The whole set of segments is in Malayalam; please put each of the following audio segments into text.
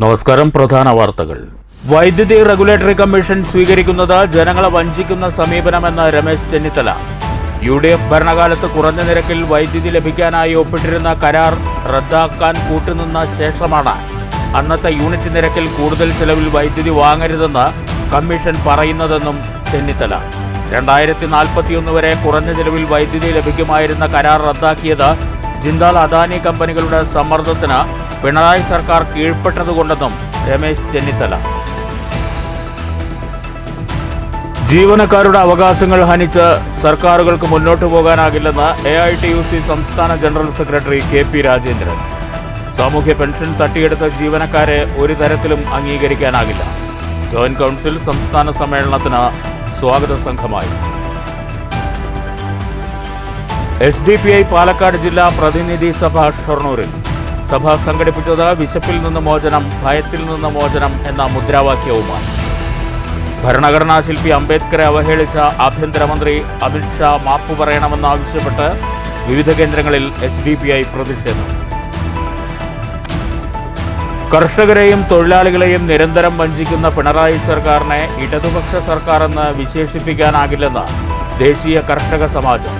നമസ്കാരം. പ്രധാന വാർത്തകൾ. വൈദ്യുതി റെഗുലേറ്ററി കമ്മീഷൻ സ്വീകരിക്കുന്നത് ജനങ്ങളെ വഞ്ചിക്കുന്ന സമീപനമെന്ന് രമേശ് ചെന്നിത്തല. UDF ഭരണകാലത്ത് കുറഞ്ഞ നിരക്കിൽ വൈദ്യുതി ലഭിക്കാനായി ഒപ്പിട്ടിരുന്ന കരാർ റദ്ദാക്കാൻ കൂട്ടുനിന്ന ശേഷമാണ് അന്നത്തെ യൂണിറ്റ് നിരക്കിൽ കൂടുതൽ ചെലവിൽ വൈദ്യുതി വാങ്ങരുതെന്ന് കമ്മീഷൻ പറയുന്നതെന്നും ചെന്നിത്തല. 2041 വരെ കുറഞ്ഞ ചെലവിൽ വൈദ്യുതി ലഭിക്കുമായിരുന്ന കരാർ റദ്ദാക്കിയത് ജിന്ദാൽ അദാനി കമ്പനികളുടെ സമ്മർദ്ദത്തിന് പിണറായി സർക്കാർ കീഴ്പ്പെട്ടതുകൊണ്ടെന്നും രമേശ് ചെന്നിത്തല. ജീവനക്കാരുടെ അവകാശങ്ങൾ ഹനിച്ച് സർക്കാരുകൾക്ക് മുന്നോട്ടു പോകാനാകില്ലെന്ന് AITUC സംസ്ഥാന ജനറൽ സെക്രട്ടറി KP രാജേന്ദ്രൻ. സാമൂഹ്യ പെൻഷൻ തട്ടിയെടുത്ത ജീവനക്കാരെ ഒരു തരത്തിലും അംഗീകരിക്കാനാകില്ല. ജോയിന്റ് കൗൺസിൽ സംസ്ഥാന സമ്മേളനത്തിന് സ്വാഗത സംഘമായി. SDPI പാലക്കാട് ജില്ലാ പ്രതിനിധി സഭ ഷൊർണൂരിൽ. സഭ സംഘടിപ്പിച്ചത് വിശപ്പിൽ നിന്ന് മോചനം, ഭയത്തിൽ നിന്ന് മോചനം എന്ന മുദ്രാവാക്യവുമാണ്. ഭരണഘടനാ ശില്പി അംബേദ്കറെ അവഹേളിച്ച ആഭ്യന്തരമന്ത്രി അമിത്ഷാ മാപ്പ് പറയണമെന്നാവശ്യപ്പെട്ട് വിവിധ കേന്ദ്രങ്ങളിൽ SDPI പ്രതിഷേധം. കർഷകരെയും തൊഴിലാളികളെയും നിരന്തരം വഞ്ചിക്കുന്ന പിണറായി സർക്കാരിനെ ഇടതുപക്ഷ സർക്കാരെന്ന് വിശേഷിപ്പിക്കാനാകില്ലെന്ന് ദേശീയ കർഷക സമാജം.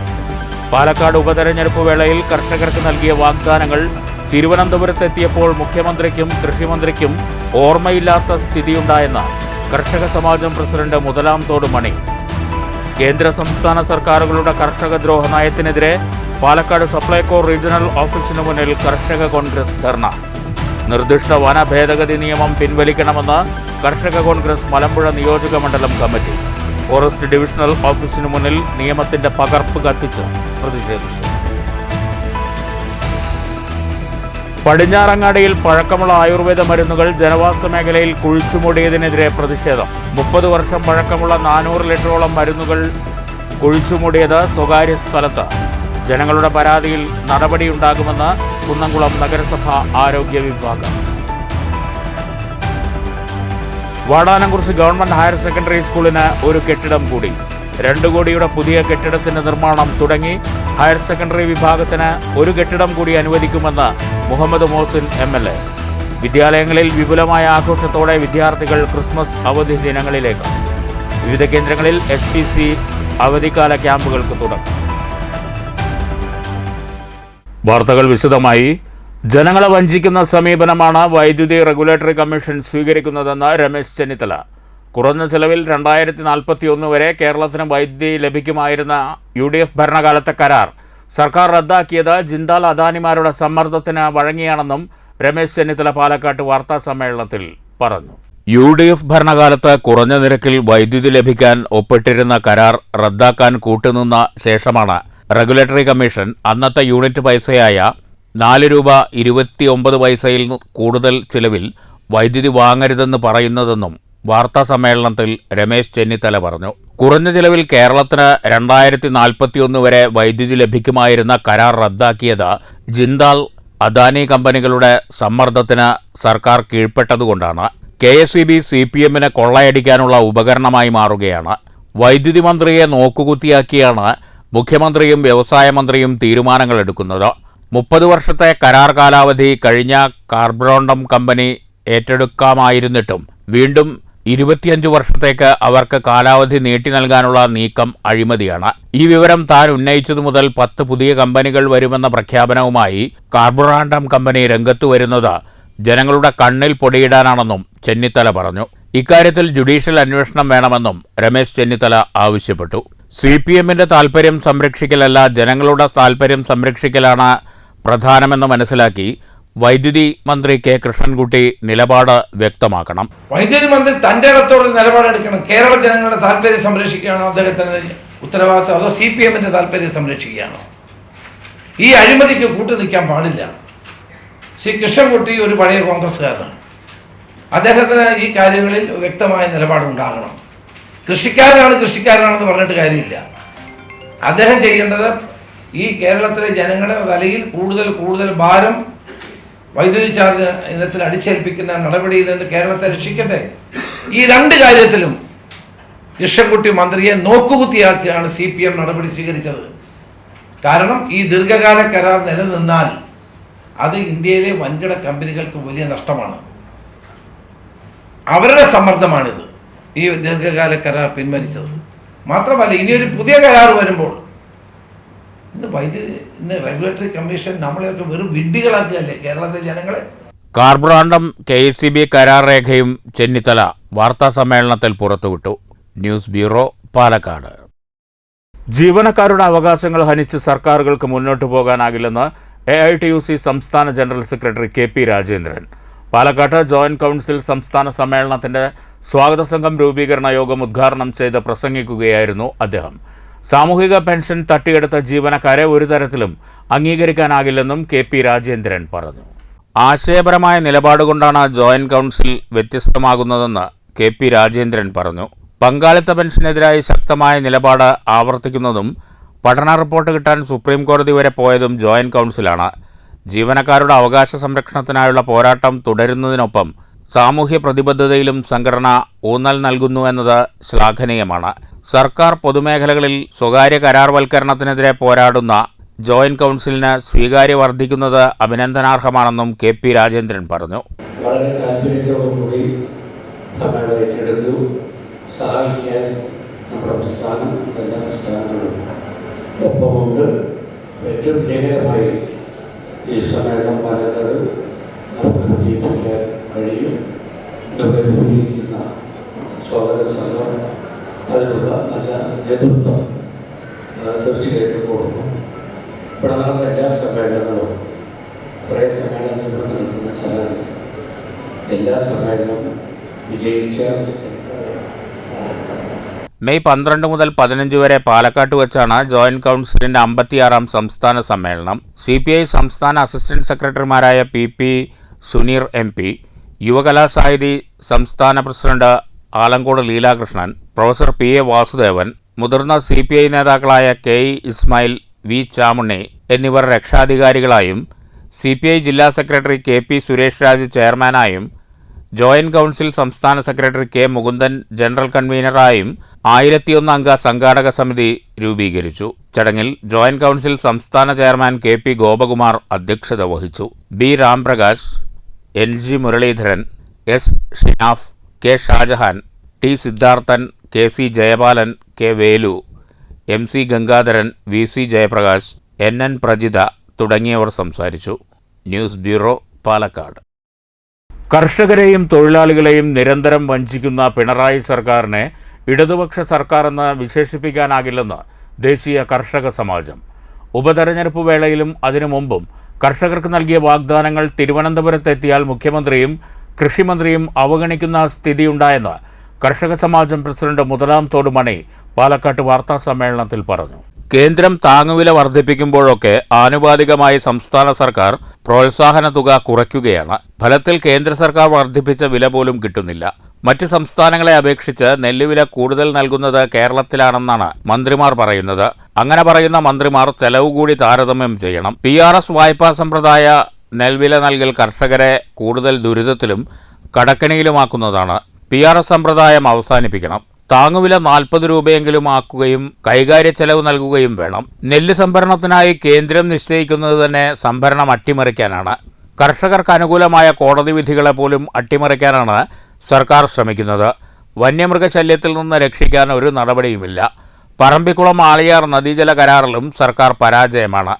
പാലക്കാട് ഉപതെരഞ്ഞെടുപ്പ് വേളയിൽ കർഷകർക്ക് നൽകിയ വാഗ്ദാനങ്ങൾ തിരുവനന്തപുരത്തെത്തിയപ്പോൾ മുഖ്യമന്ത്രിക്കും കൃഷിമന്ത്രിക്കും ഓർമ്മയില്ലാത്ത സ്ഥിതിയുണ്ടായെന്ന് കർഷക സമാജം പ്രസിഡന്റ് മുതലാംതോട് മണി. കേന്ദ്ര സംസ്ഥാന സർക്കാരുകളുടെ കർഷകദ്രോഹ നയത്തിനെതിരെ പാലക്കാട് സപ്ലൈകോ റീജിയണൽ ഓഫീസിന് മുന്നിൽ കർഷക കോൺഗ്രസ് ധർണ. നിർദ്ദിഷ്ട വന ഭേദഗതി നിയമം പിൻവലിക്കണമെന്ന് കർഷക കോൺഗ്രസ് മലമ്പുഴ നിയോജക മണ്ഡലം കമ്മിറ്റി. ഫോറസ്റ്റ് ഡിവിഷണൽ ഓഫീസിന് മുന്നിൽ നിയമത്തിന്റെ പകർപ്പ് കത്തിച്ച് പ്രതിഷേധിച്ചു. പടിഞ്ഞാറങ്ങാടിയിൽ പഴക്കമുള്ള ആയുർവേദ മരുന്നുകൾ ജനവാസ മേഖലയിൽ കുഴിച്ചുമൂടിയതിനെതിരെ പ്രതിഷേധം. 30 വർഷം പഴക്കമുള്ള 400 ലിറ്ററോളം മരുന്നുകൾ കുഴിച്ചുമൂടിയത് സ്വകാര്യ സ്ഥലത്ത്. ജനങ്ങളുടെ പരാതിയിൽ നടപടിയുണ്ടാകുമെന്ന് കുന്നംകുളം നഗരസഭ ആരോഗ്യ വിഭാഗം. വാടാനംകുറിശി ഗവൺമെന്റ് ഹയർ സെക്കൻഡറി സ്കൂളിന് ഒരു കെട്ടിടം കൂടി. 2 കോടിയുടെ പുതിയ കെട്ടിടത്തിന്റെ നിർമ്മാണം തുടങ്ങി. ഹയർ സെക്കൻഡറി വിഭാഗത്തിന് ഒരു കെട്ടിടം കൂടി അനുവദിക്കുമെന്ന് മുഹമ്മദ് മോസിൻ MLA. വിദ്യാലയങ്ങളിൽ വിപുലമായ ആഘോഷത്തോടെ വിദ്യാർത്ഥികൾ ക്രിസ്മസ് അവധി ദിനങ്ങളിലേക്ക്. വിവിധ കേന്ദ്രങ്ങളിൽ SPC അവധിക്കാല ക്യാമ്പുകൾക്ക് തുടക്കം. വാർത്തകൾ വിശദമായി. ജനങ്ങളെ വഞ്ചിക്കുന്ന സമീപനമാണ് വൈദ്യുതി റെഗുലേറ്ററി കമ്മീഷൻ സ്വീകരിക്കുന്നതെന്ന് രമേശ് ചെന്നിത്തല. കുറഞ്ഞ ചെലവിൽ 2041 വരെ കേരളത്തിന് വൈദ്യുതി ലഭിക്കുമായിരുന്ന UDF ഭരണകാലത്തെ കരാർ സർക്കാർ റദ്ദാക്കിയത് ജിന്ദാൽ അദാനിമാരുടെ സമ്മർദ്ദത്തിന് വഴങ്ങിയാണെന്നും രമേശ് ചെന്നിത്തല പാലക്കാട്ട് വാർത്താ സമ്മേളനത്തിൽ പറഞ്ഞു. UDF ഭരണകാലത്ത് കുറഞ്ഞ നിരക്കിൽ വൈദ്യുതി ലഭിക്കാൻ ഒപ്പിട്ടിരുന്ന കരാർ റദ്ദാക്കാൻ കൂട്ടുനിന്ന ശേഷമാണ് റെഗുലേറ്ററി കമ്മീഷൻ അന്നത്തെ യൂണിറ്റ് പൈസയായ 4 രൂപ 29 പൈസയിൽ കൂടുതൽ ചിലവിൽ വൈദ്യുതി വാങ്ങരുതെന്ന് പറയുന്നതെന്നും വാർത്താ സമ്മേളനത്തിൽ രമേശ് ചെന്നിത്തല പറഞ്ഞു. കുറഞ്ഞ ചിലവിൽ കേരളത്തിന് 2041 വരെ വൈദ്യുതി ലഭിക്കുമായിരുന്ന കരാർ റദ്ദാക്കിയത് ജിന്ദാൽ അദാനി കമ്പനികളുടെ സമ്മർദ്ദത്തിന് സർക്കാർ കീഴ്പ്പെട്ടതുകൊണ്ടാണ്. KSEB CPMനെ കൊള്ളയടിക്കാനുള്ള ഉപകരണമായി മാറുകയാണ്. വൈദ്യുതി മന്ത്രിയെ നോക്കുകുത്തിയാക്കിയാണ് മുഖ്യമന്ത്രിയും വ്യവസായ മന്ത്രിയും തീരുമാനങ്ങൾ എടുക്കുന്നത്. 30 വർഷത്തെ കരാർ കാലാവധി കഴിഞ്ഞ കാർബറോണ്ടം കമ്പനി ഏറ്റെടുക്കാമായിരുന്നിട്ടും വീണ്ടും 25 വർഷത്തേക്ക് അവർക്ക് കാലാവധി നീട്ടി നൽകാനുള്ള നീക്കം അഴിമതിയാണ്. ഈ വിവരം താൻ ഉന്നയിച്ചതു മുതൽ 10 പുതിയ കമ്പനികൾ വരുമെന്ന പ്രഖ്യാപനവുമായി കാർബറോണ്ടം കമ്പനി രംഗത്തു വരുന്നത് ജനങ്ങളുടെ കണ്ണിൽ പൊടിയിടാനാണെന്നും ചെന്നിത്തല പറഞ്ഞു. ഇക്കാര്യത്തിൽ ജുഡീഷ്യൽ അന്വേഷണം വേണമെന്നും രമേശ് ചെന്നിത്തല ആവശ്യപ്പെട്ടു. CPMന്റെ താൽപര്യം സംരക്ഷിക്കലല്ല, ജനങ്ങളുടെ താൽപര്യം സംരക്ഷിക്കലാണ് പ്രധാനമെന്ന് മനസ്സിലാക്കി വൈദ്യുതി മന്ത്രി K. കൃഷ്ണൻകുട്ടി നിലപാട് വ്യക്തമാക്കണം. വൈദ്യുതി മന്ത്രി തന്റെ ഇടത്തോടെ നിലപാടെടുക്കണം. കേരള ജനങ്ങളുടെ താല്പര്യം സംരക്ഷിക്കുകയാണോ അദ്ദേഹത്തിന് ഉത്തരവാദിത്വം, അതോ CPMന്റെ താല്പര്യം സംരക്ഷിക്കുകയാണോ? ഈ അഴിമതിക്ക് കൂട്ടു നിൽക്കാൻ പാടില്ല. ശ്രീ കൃഷ്ണൻകുട്ടി ഒരു പഴയ കോൺഗ്രസ്സുകാരനാണ്. അദ്ദേഹത്തിന് ഈ കാര്യങ്ങളിൽ വ്യക്തമായ നിലപാടുണ്ടാകണം. കൃഷിക്കാരനാണെന്ന് പറഞ്ഞിട്ട് കാര്യമില്ല. അദ്ദേഹം ചെയ്യേണ്ടത് ഈ കേരളത്തിലെ ജനങ്ങളുടെ തലയിൽ കൂടുതൽ ഭാരം വൈദ്യുതി ചാർജ് ഇനത്തിൽ അടിച്ചേൽപ്പിക്കുന്ന നടപടിയിൽ നിന്ന് കേരളത്തെ രക്ഷിക്കട്ടെ. ഈ 2 കാര്യത്തിലും കൃഷ്ണൻകുട്ടി മന്ത്രിയെ നോക്കുകുത്തിയാക്കിയാണ് CPM നടപടി സ്വീകരിച്ചത്. കാരണം ഈ ദീർഘകാല കരാർ നിലനിന്നാൽ അത് ഇന്ത്യയിലെ വൻകിട കമ്പനികൾക്ക് വലിയ നഷ്ടമാണ്. അവരുടെ സമ്മർദ്ദമാണിത് ഈ ദീർഘകാല കരാർ പിൻവലിച്ചത്. മാത്രമല്ല ഇനിയൊരു പുതിയ കരാർ വരുമ്പോൾ ഇന്ന് റെഗുലേറ്ററി കമ്മീഷൻ നമ്മളെയൊക്കെ വെറും വിഡ്ഢികളാക്കുകയല്ലേ കേരളത്തിലെ ജനങ്ങളെ. കാർബ്രാണ്ടും KSEB കരാർ രേഖയും ചെന്നിത്തല വാർത്താസമ്മേളനത്തിൽ പുറത്തുവിട്ടു. News bureau, Palakkad. ജീവനക്കാരുടെ അവകാശങ്ങൾ ഹനിച്ച് സർക്കാരുകൾക്ക് മുന്നോട്ടു പോകാനാകില്ലെന്ന് AITUC സംസ്ഥാന ജനറൽ സെക്രട്ടറി KP രാജേന്ദ്രൻ. പാലക്കാട്ട് ജോയിന്റ് കൗൺസിൽ സംസ്ഥാന സമ്മേളനത്തിന്റെ സ്വാഗത സംഘം രൂപീകരണ യോഗം ഉദ്ഘാടനം ചെയ്ത് പ്രസംഗിക്കുകയായിരുന്നു അദ്ദേഹം. സാമൂഹിക പെൻഷൻ തട്ടിയെടുത്ത ജീവനക്കാരെ ഒരു തരത്തിലും അംഗീകരിക്കാനാകില്ലെന്നും KP രാജേന്ദ്രൻ പറഞ്ഞു. ആശയപരമായ നിലപാടുകൊണ്ടാണ് ജോയിന്റ് കൗൺസിൽ വ്യത്യസ്തമാകുന്നതെന്ന് KP രാജേന്ദ്രൻ പറഞ്ഞു. പങ്കാളിത്ത പെൻഷനെതിരായി ശക്തമായ നിലപാട് ആവർത്തിക്കുന്നതും പഠന റിപ്പോർട്ട് കിട്ടാൻ സുപ്രീം കോടതി വരെ പോയതും ജോയിന്റ് കൗൺസിലാണ്. ജീവനക്കാരുടെ അവകാശ സംരക്ഷണത്തിനായുള്ള പോരാട്ടം തുടരുന്നതിനൊപ്പം സാമൂഹ്യ പ്രതിബദ്ധതയിലും സംഘടന ഊന്നൽ നൽകുന്നുവെന്നത് ശ്ലാഘനീയമാണ്. സർക്കാർ പൊതുമേഖലകളിൽ സ്വകാര്യ കരാർവൽക്കരണത്തിനെതിരെ പോരാടുന്ന ജോയിന്റ് കൗൺസിലിന് സ്വീകാര്യ വർദ്ധിക്കുന്നത് അഭിനന്ദനാർഹമാണെന്നും KP രാജേന്ദ്രൻ പറഞ്ഞു. വളരെ താല്പര്യത്തോടുകൂടി സമ്മേളനം ഏറ്റെടുത്തു. സഹായിക്കാൻ നമ്മുടെ പ്രസ്ഥാനം എല്ലാ പ്രസ്ഥാനങ്ങളും ഒപ്പമുണ്ട്. ഏറ്റവും വിജയകരമായി ഈ സമ്മേളനം പാലക്കാട് നമുക്ക് വിജയിപ്പിക്കാൻ കഴിയും. ഇവിടെ രൂപീകരിക്കുന്ന സ്വാഗത സംഘം അതിനുള്ള നല്ല നേതൃത്വം തീർച്ചയായിട്ടും കൊടുക്കും. ഇവിടെ നടന്ന എല്ലാ സമ്മേളനങ്ങളും കുറേ സമ്മേളനങ്ങൾ ഇവിടെ നടക്കുന്ന സ്ഥലമാണ്. എല്ലാ സമ്മേളനവും വിജയിച്ച മെയ് 12 മുതൽ 15 വരെ പാലക്കാട്ട് വെച്ചാണ് ജോയിന്റ് കൗൺസിലിന്റെ 56ാം സംസ്ഥാന സമ്മേളനം. CPI സംസ്ഥാന അസിസ്റ്റന്റ് സെക്രട്ടറിമാരായ PP സുനീർ MP, യുവകലാസാഹിതി സംസ്ഥാന president Alankode Leelakrishnan, professor PA Vasudevan, മുതിർന്ന CPI നേതാക്കളായ KE ഇസ്മായിൽ, V ചാമുണ്ണി എന്നിവർ രക്ഷാധികാരികളായും CPI ജില്ലാ സെക്രട്ടറി KP സുരേഷ് രാജ് ചെയർമാനായും ജോയിന്റ് കൗൺസിൽ സംസ്ഥാന സെക്രട്ടറി K മുകുന്ദൻ ജനറൽ കൺവീനറായും 1001 അംഗ സംഘാടക സമിതി രൂപീകരിച്ചു. ചടങ്ങിൽ ജോയിന്റ് കൗൺസിൽ സംസ്ഥാന ചെയർമാൻ KP ഗോപകുമാർ അധ്യക്ഷത വഹിച്ചു. B Ramprakash, NG Muraleedharan, S Shinaf, K Shah Jahan, T Siddharthan, KC Jayapalan, K Velu, MC Gangadharan, VC Jayaprakash, NN Prajitha തുടങ്ങിയവർ സംസാരിച്ചു. News bureau, Palakkad. കർഷകരെയും തൊഴിലാളികളെയും നിരന്തരം വഞ്ചിക്കുന്ന പിണറായി സർക്കാരിനെ ഇടതുപക്ഷ സർക്കാരെന്ന് വിശേഷിപ്പിക്കാനാകില്ലെന്ന് ദേശീയ കർഷക സമാജം. ഉപതെരഞ്ഞെടുപ്പ് വേളയിലും അതിനു മുമ്പും കർഷകർക്ക് നൽകിയ വാഗ്ദാനങ്ങൾ തിരുവനന്തപുരത്തെത്തിയാൽ മുഖ്യമന്ത്രിയും കൃഷിമന്ത്രിയും അവഗണിക്കുന്ന സ്ഥിതിയുണ്ടായെന്ന് കർഷക സമാജം പ്രസിഡന്റ് മുതലാം തോട് മണി പാലക്കാട്ട് വാർത്താസമ്മേളനത്തിൽ പറഞ്ഞു. കേന്ദ്രം താങ്ങുവില വർദ്ധിപ്പിക്കുമ്പോഴൊക്കെ ആനുപാതികമായി സംസ്ഥാന സർക്കാർ പ്രോത്സാഹന തുക കുറയ്ക്കുകയാണ്. ഫലത്തിൽ കേന്ദ്ര സർക്കാർ വർദ്ധിപ്പിച്ച വില പോലും കിട്ടുന്നില്ല. മറ്റ് സംസ്ഥാനങ്ങളെ അപേക്ഷിച്ച് നെല്ലുവില കൂടുതൽ നൽകുന്നത് കേരളത്തിലാണെന്നാണ് മന്ത്രിമാർ പറയുന്നത്. അങ്ങനെ പറയുന്ന മന്ത്രിമാർ ചെലവ് കൂടി താരതമ്യം ചെയ്യണം. PRS വായ്പാ സമ്പ്രദായ നെൽവില നൽകൽ കർഷകരെ കൂടുതൽ ദുരിതത്തിലും കടക്കെണിയിലുമാക്കുന്നതാണ്. PRS സമ്പ്രദായം അവസാനിപ്പിക്കണം. താങ്ങുവില 40 രൂപയെങ്കിലും ആക്കുകയും കൈകാര്യ ചെലവ് നൽകുകയും വേണം. നെല്ല് സംഭരണത്തിനായി കേന്ദ്രം നിശ്ചയിക്കുന്നത് തന്നെ സംഭരണം അട്ടിമറിക്കാനാണ്. കർഷകർക്ക് അനുകൂലമായ കോടതി വിധികളെ പോലും അട്ടിമറിക്കാനാണ് സർക്കാർ ശ്രമിക്കുന്നത്. വന്യമൃഗശല്യത്തിൽ നിന്ന് രക്ഷിക്കാൻ ഒരു നടപടിയുമില്ല. പറമ്പിക്കുളം ആളിയാർ നദീജല കരാറിലും സർക്കാർ പരാജയമാണ്.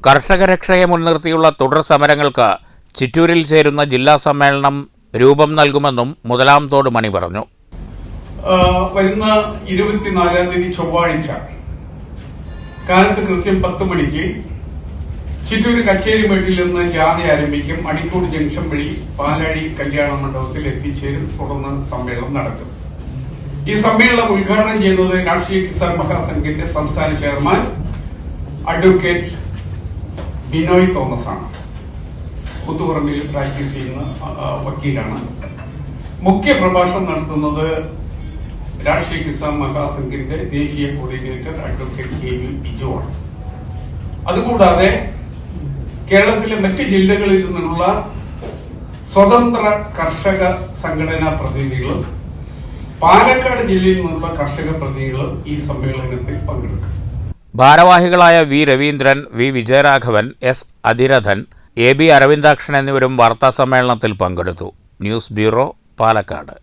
കർഷകരക്ഷയെ മുൻനിർത്തിയുള്ള തുടർ സമരങ്ങൾക്ക് ചിറ്റൂരിൽ ചേരുന്ന ജില്ലാ സമ്മേളനം രൂപം നൽകുമെന്നും മുതലാം തോട് മണി പറഞ്ഞു. വരുന്ന 24-ാം തീയതി ചൊവ്വാഴ്ച കാലത്ത് കൃത്യം 10 മണിക്ക് ചിറ്റൂര് കച്ചേരിമേട്ടിൽ നിന്ന് ജാഥ ആരംഭിക്കും. അണിക്കോട് ജംഗ്ഷൻ വഴി പാലാഴി കല്യാണ മണ്ഡപത്തിൽ എത്തിച്ചേരും. തുടർന്ന് സമ്മേളനം നടക്കും. ഈ സമ്മേളനം ഉദ്ഘാടനം ചെയ്യുന്നത് രാഷ്ട്രീയ കിസാൻ മഹാസംഘിന്റെ സംസ്ഥാന ചെയർമാൻ അഡ്വക്കേറ്റ് ബിനോയ് തോമസ് ആണ്. കൂത്തുപറമ്പിൽ പ്രാക്ടീസ് ചെയ്യുന്ന വക്കീലാണ്. മുഖ്യ പ്രഭാഷണം നടത്തുന്നത് രാഷ്ട്രീയ കിസാൻ മഹാസംഘിന്റെ ദേശീയ കോർഡിനേറ്റർ അഡ്വക്കേറ്റ് KV ബിജു ആണ്. അതുകൂടാതെ കേരളത്തിലെ മറ്റ് ജില്ലകളിൽ നിന്നുള്ള സ്വതന്ത്ര കർഷക സംഘടനാ പ്രതിനിധികളും പാലക്കാട് ജില്ലയിൽ നിന്നുള്ള കർഷക പ്രതിനിധികളും ഈ സമ്മേളനത്തിൽ പങ്കെടുക്കും. ഭാരവാഹികളായ V Raveendran, V Vijayaraghavan, S Athirathan, AB Aravindakshan എന്നിവരും വാർത്താസമ്മേളനത്തിൽ പങ്കെടുത്തു. News bureau, Palakkad.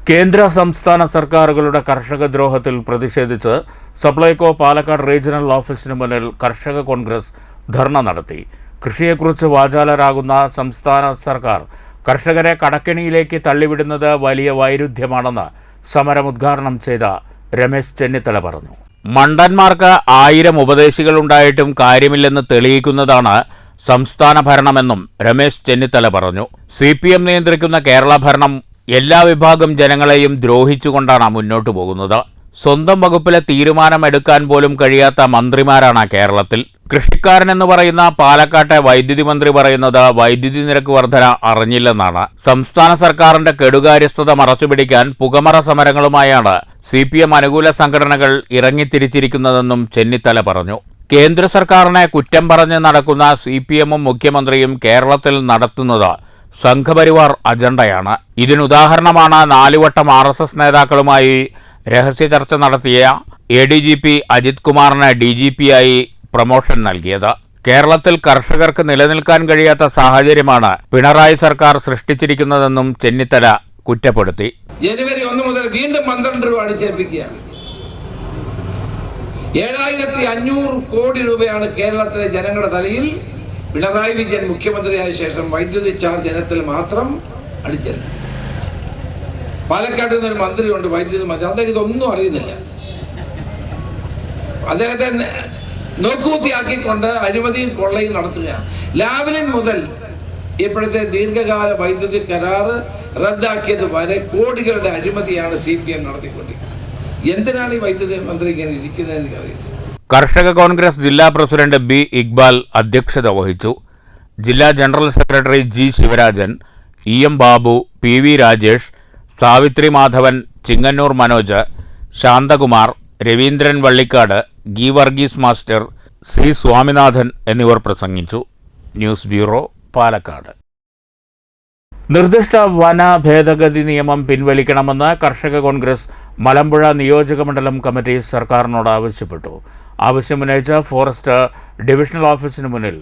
കേന്ദ്ര സംസ്ഥാന സർക്കാരുകളുടെ കർഷക ദ്രോഹത്തിൽ പ്രതിഷേധിച്ച് സപ്ലൈകോ പാലക്കാട് റീജിയണൽ ഓഫീസിന് മുന്നിൽ കർഷക കോൺഗ്രസ് ധർണ നടത്തി. കൃഷിയെക്കുറിച്ച് വാചാലരാകുന്ന സംസ്ഥാന സർക്കാർ കർഷകരെ കടക്കെണിയിലേക്ക് തള്ളിവിടുന്നത് വലിയ വൈരുദ്ധ്യമാണെന്ന് സമരം ഉദ്ഘാടനം ചെയ്ത രമേശ് ചെന്നിത്തല പറഞ്ഞു. മണ്ടന്മാർക്ക് 1000 ഉപദേശികളുണ്ടായിട്ടും കാര്യമില്ലെന്ന് തെളിയിക്കുന്നതാണ് സംസ്ഥാന ഭരണമെന്നും രമേശ് ചെന്നിത്തല പറഞ്ഞു. CPM നിയന്ത്രിക്കുന്ന കേരള ഭരണം എല്ലാ വിഭാഗം ജനങ്ങളെയും ദ്രോഹിച്ചുകൊണ്ടാണ് മുന്നോട്ടു പോകുന്നത്. സ്വന്തം വകുപ്പിലെ തീരുമാനമെടുക്കാൻ പോലും കഴിയാത്ത മന്ത്രിമാരാണ് കേരളത്തിൽ. കൃഷിക്കാരനെന്ന് പറയുന്ന പാലക്കാട്ടെ വൈദ്യുതി മന്ത്രി പറയുന്നത് വൈദ്യുതി നിരക്ക് വർധന അറിഞ്ഞില്ലെന്നാണ്. സംസ്ഥാന സർക്കാരിന്റെ കെടുകാര്യസ്ഥത മറച്ചുപിടിക്കാൻ പുകമറ സമരങ്ങളുമായാണ് CPM അനുകൂല സംഘടനകൾ ഇറങ്ങിത്തിരിച്ചിരിക്കുന്നതെന്നും ചെന്നിത്തല പറഞ്ഞു. കേന്ദ്ര സർക്കാരിനെ കുറ്റം പറഞ്ഞ് നടക്കുന്ന CPMഉം മുഖ്യമന്ത്രിയും കേരളത്തിൽ നടത്തുന്നത് സംഘപരിവാർ അജണ്ടയാണ്. ഇതിനുദാഹരണമാണ് 4 വട്ടം RSS നേതാക്കളുമായി രഹസ്യ ചർച്ച നടത്തിയ ADGP അജിത് കുമാറിന് DGPയായി പ്രമോഷൻ നൽകിയത്. കേരളത്തിൽ കർഷകർക്ക് നിലനിൽക്കാൻ കഴിയാത്ത സാഹചര്യമാണ് പിണറായി സർക്കാർ സൃഷ്ടിച്ചിരിക്കുന്നതെന്നും ചെന്നിത്തല കുറ്റപ്പെടുത്തി. ജനുവരി 1 മുതൽ വീണ്ടും 12 രൂപ അടിച്ചേൽപ്പിക്കുകയാണ്. 7500 കോടി രൂപയാണ് കേരളത്തിലെ ജനങ്ങളുടെ തലയിൽ പിണറായി വിജയൻ മുഖ്യമന്ത്രിയായ ശേഷം വൈദ്യുതി ചാർജ് ഇനത്തിൽ മാത്രം അടിച്ചേൽപ്പിക്കും. പാലക്കാട് നിന്നൊരു മന്ത്രിയുണ്ട് വൈദ്യുതി മന്ത്രി, അദ്ദേഹം ഇതൊന്നും അറിയുന്നില്ല. അദ്ദേഹത്തെ നോക്കുകുത്തിയാക്കിക്കൊണ്ട് അഴിമതിയും കൊള്ളയും നടത്തുകയാണ്. ലാവ്ലിൻ മുതൽ ഇപ്പോഴത്തെ ദീർഘകാല വൈദ്യുതി കരാറ് റദ്ദാക്കിയത് വരെ കോടികളുടെ അഴിമതിയാണ് CPM നടത്തിക്കൊണ്ടിരിക്കുന്നത്. എന്തിനാണ് ഈ വൈദ്യുതി മന്ത്രി ഇങ്ങനെ ഇരിക്കുന്നതെന്ന് എനിക്കറിയില്ല. കർഷക കോൺഗ്രസ് ജില്ലാ പ്രസിഡന്റ് B. ഇക്ബാൽ അധ്യക്ഷത വഹിച്ചു. ജില്ലാ general secretary G. Sivarajan, EM Babu, PV Rajesh, Savithri Madhavan, Chingannur Manoj, Santhakumar, Raveendran Vallikkad, ഗി വർഗീസ് മാസ്റ്റർ, C. സ്വാമിനാഥൻ എന്നിവർ പ്രസംഗിച്ചു. News bureau, Palakkad. നിർദ്ദിഷ്ട വന ഭേദഗതി നിയമം പിൻവലിക്കണമെന്ന് കർഷക കോൺഗ്രസ് മലമ്പുഴ നിയോജകമണ്ഡലം കമ്മിറ്റി സർക്കാരിനോട് ആവശ്യപ്പെട്ടു. ആവശ്യമുന്നയിച്ച് ഫോറസ്റ്റ് ഡിവിഷണൽ ഓഫീസിന് മുന്നിൽ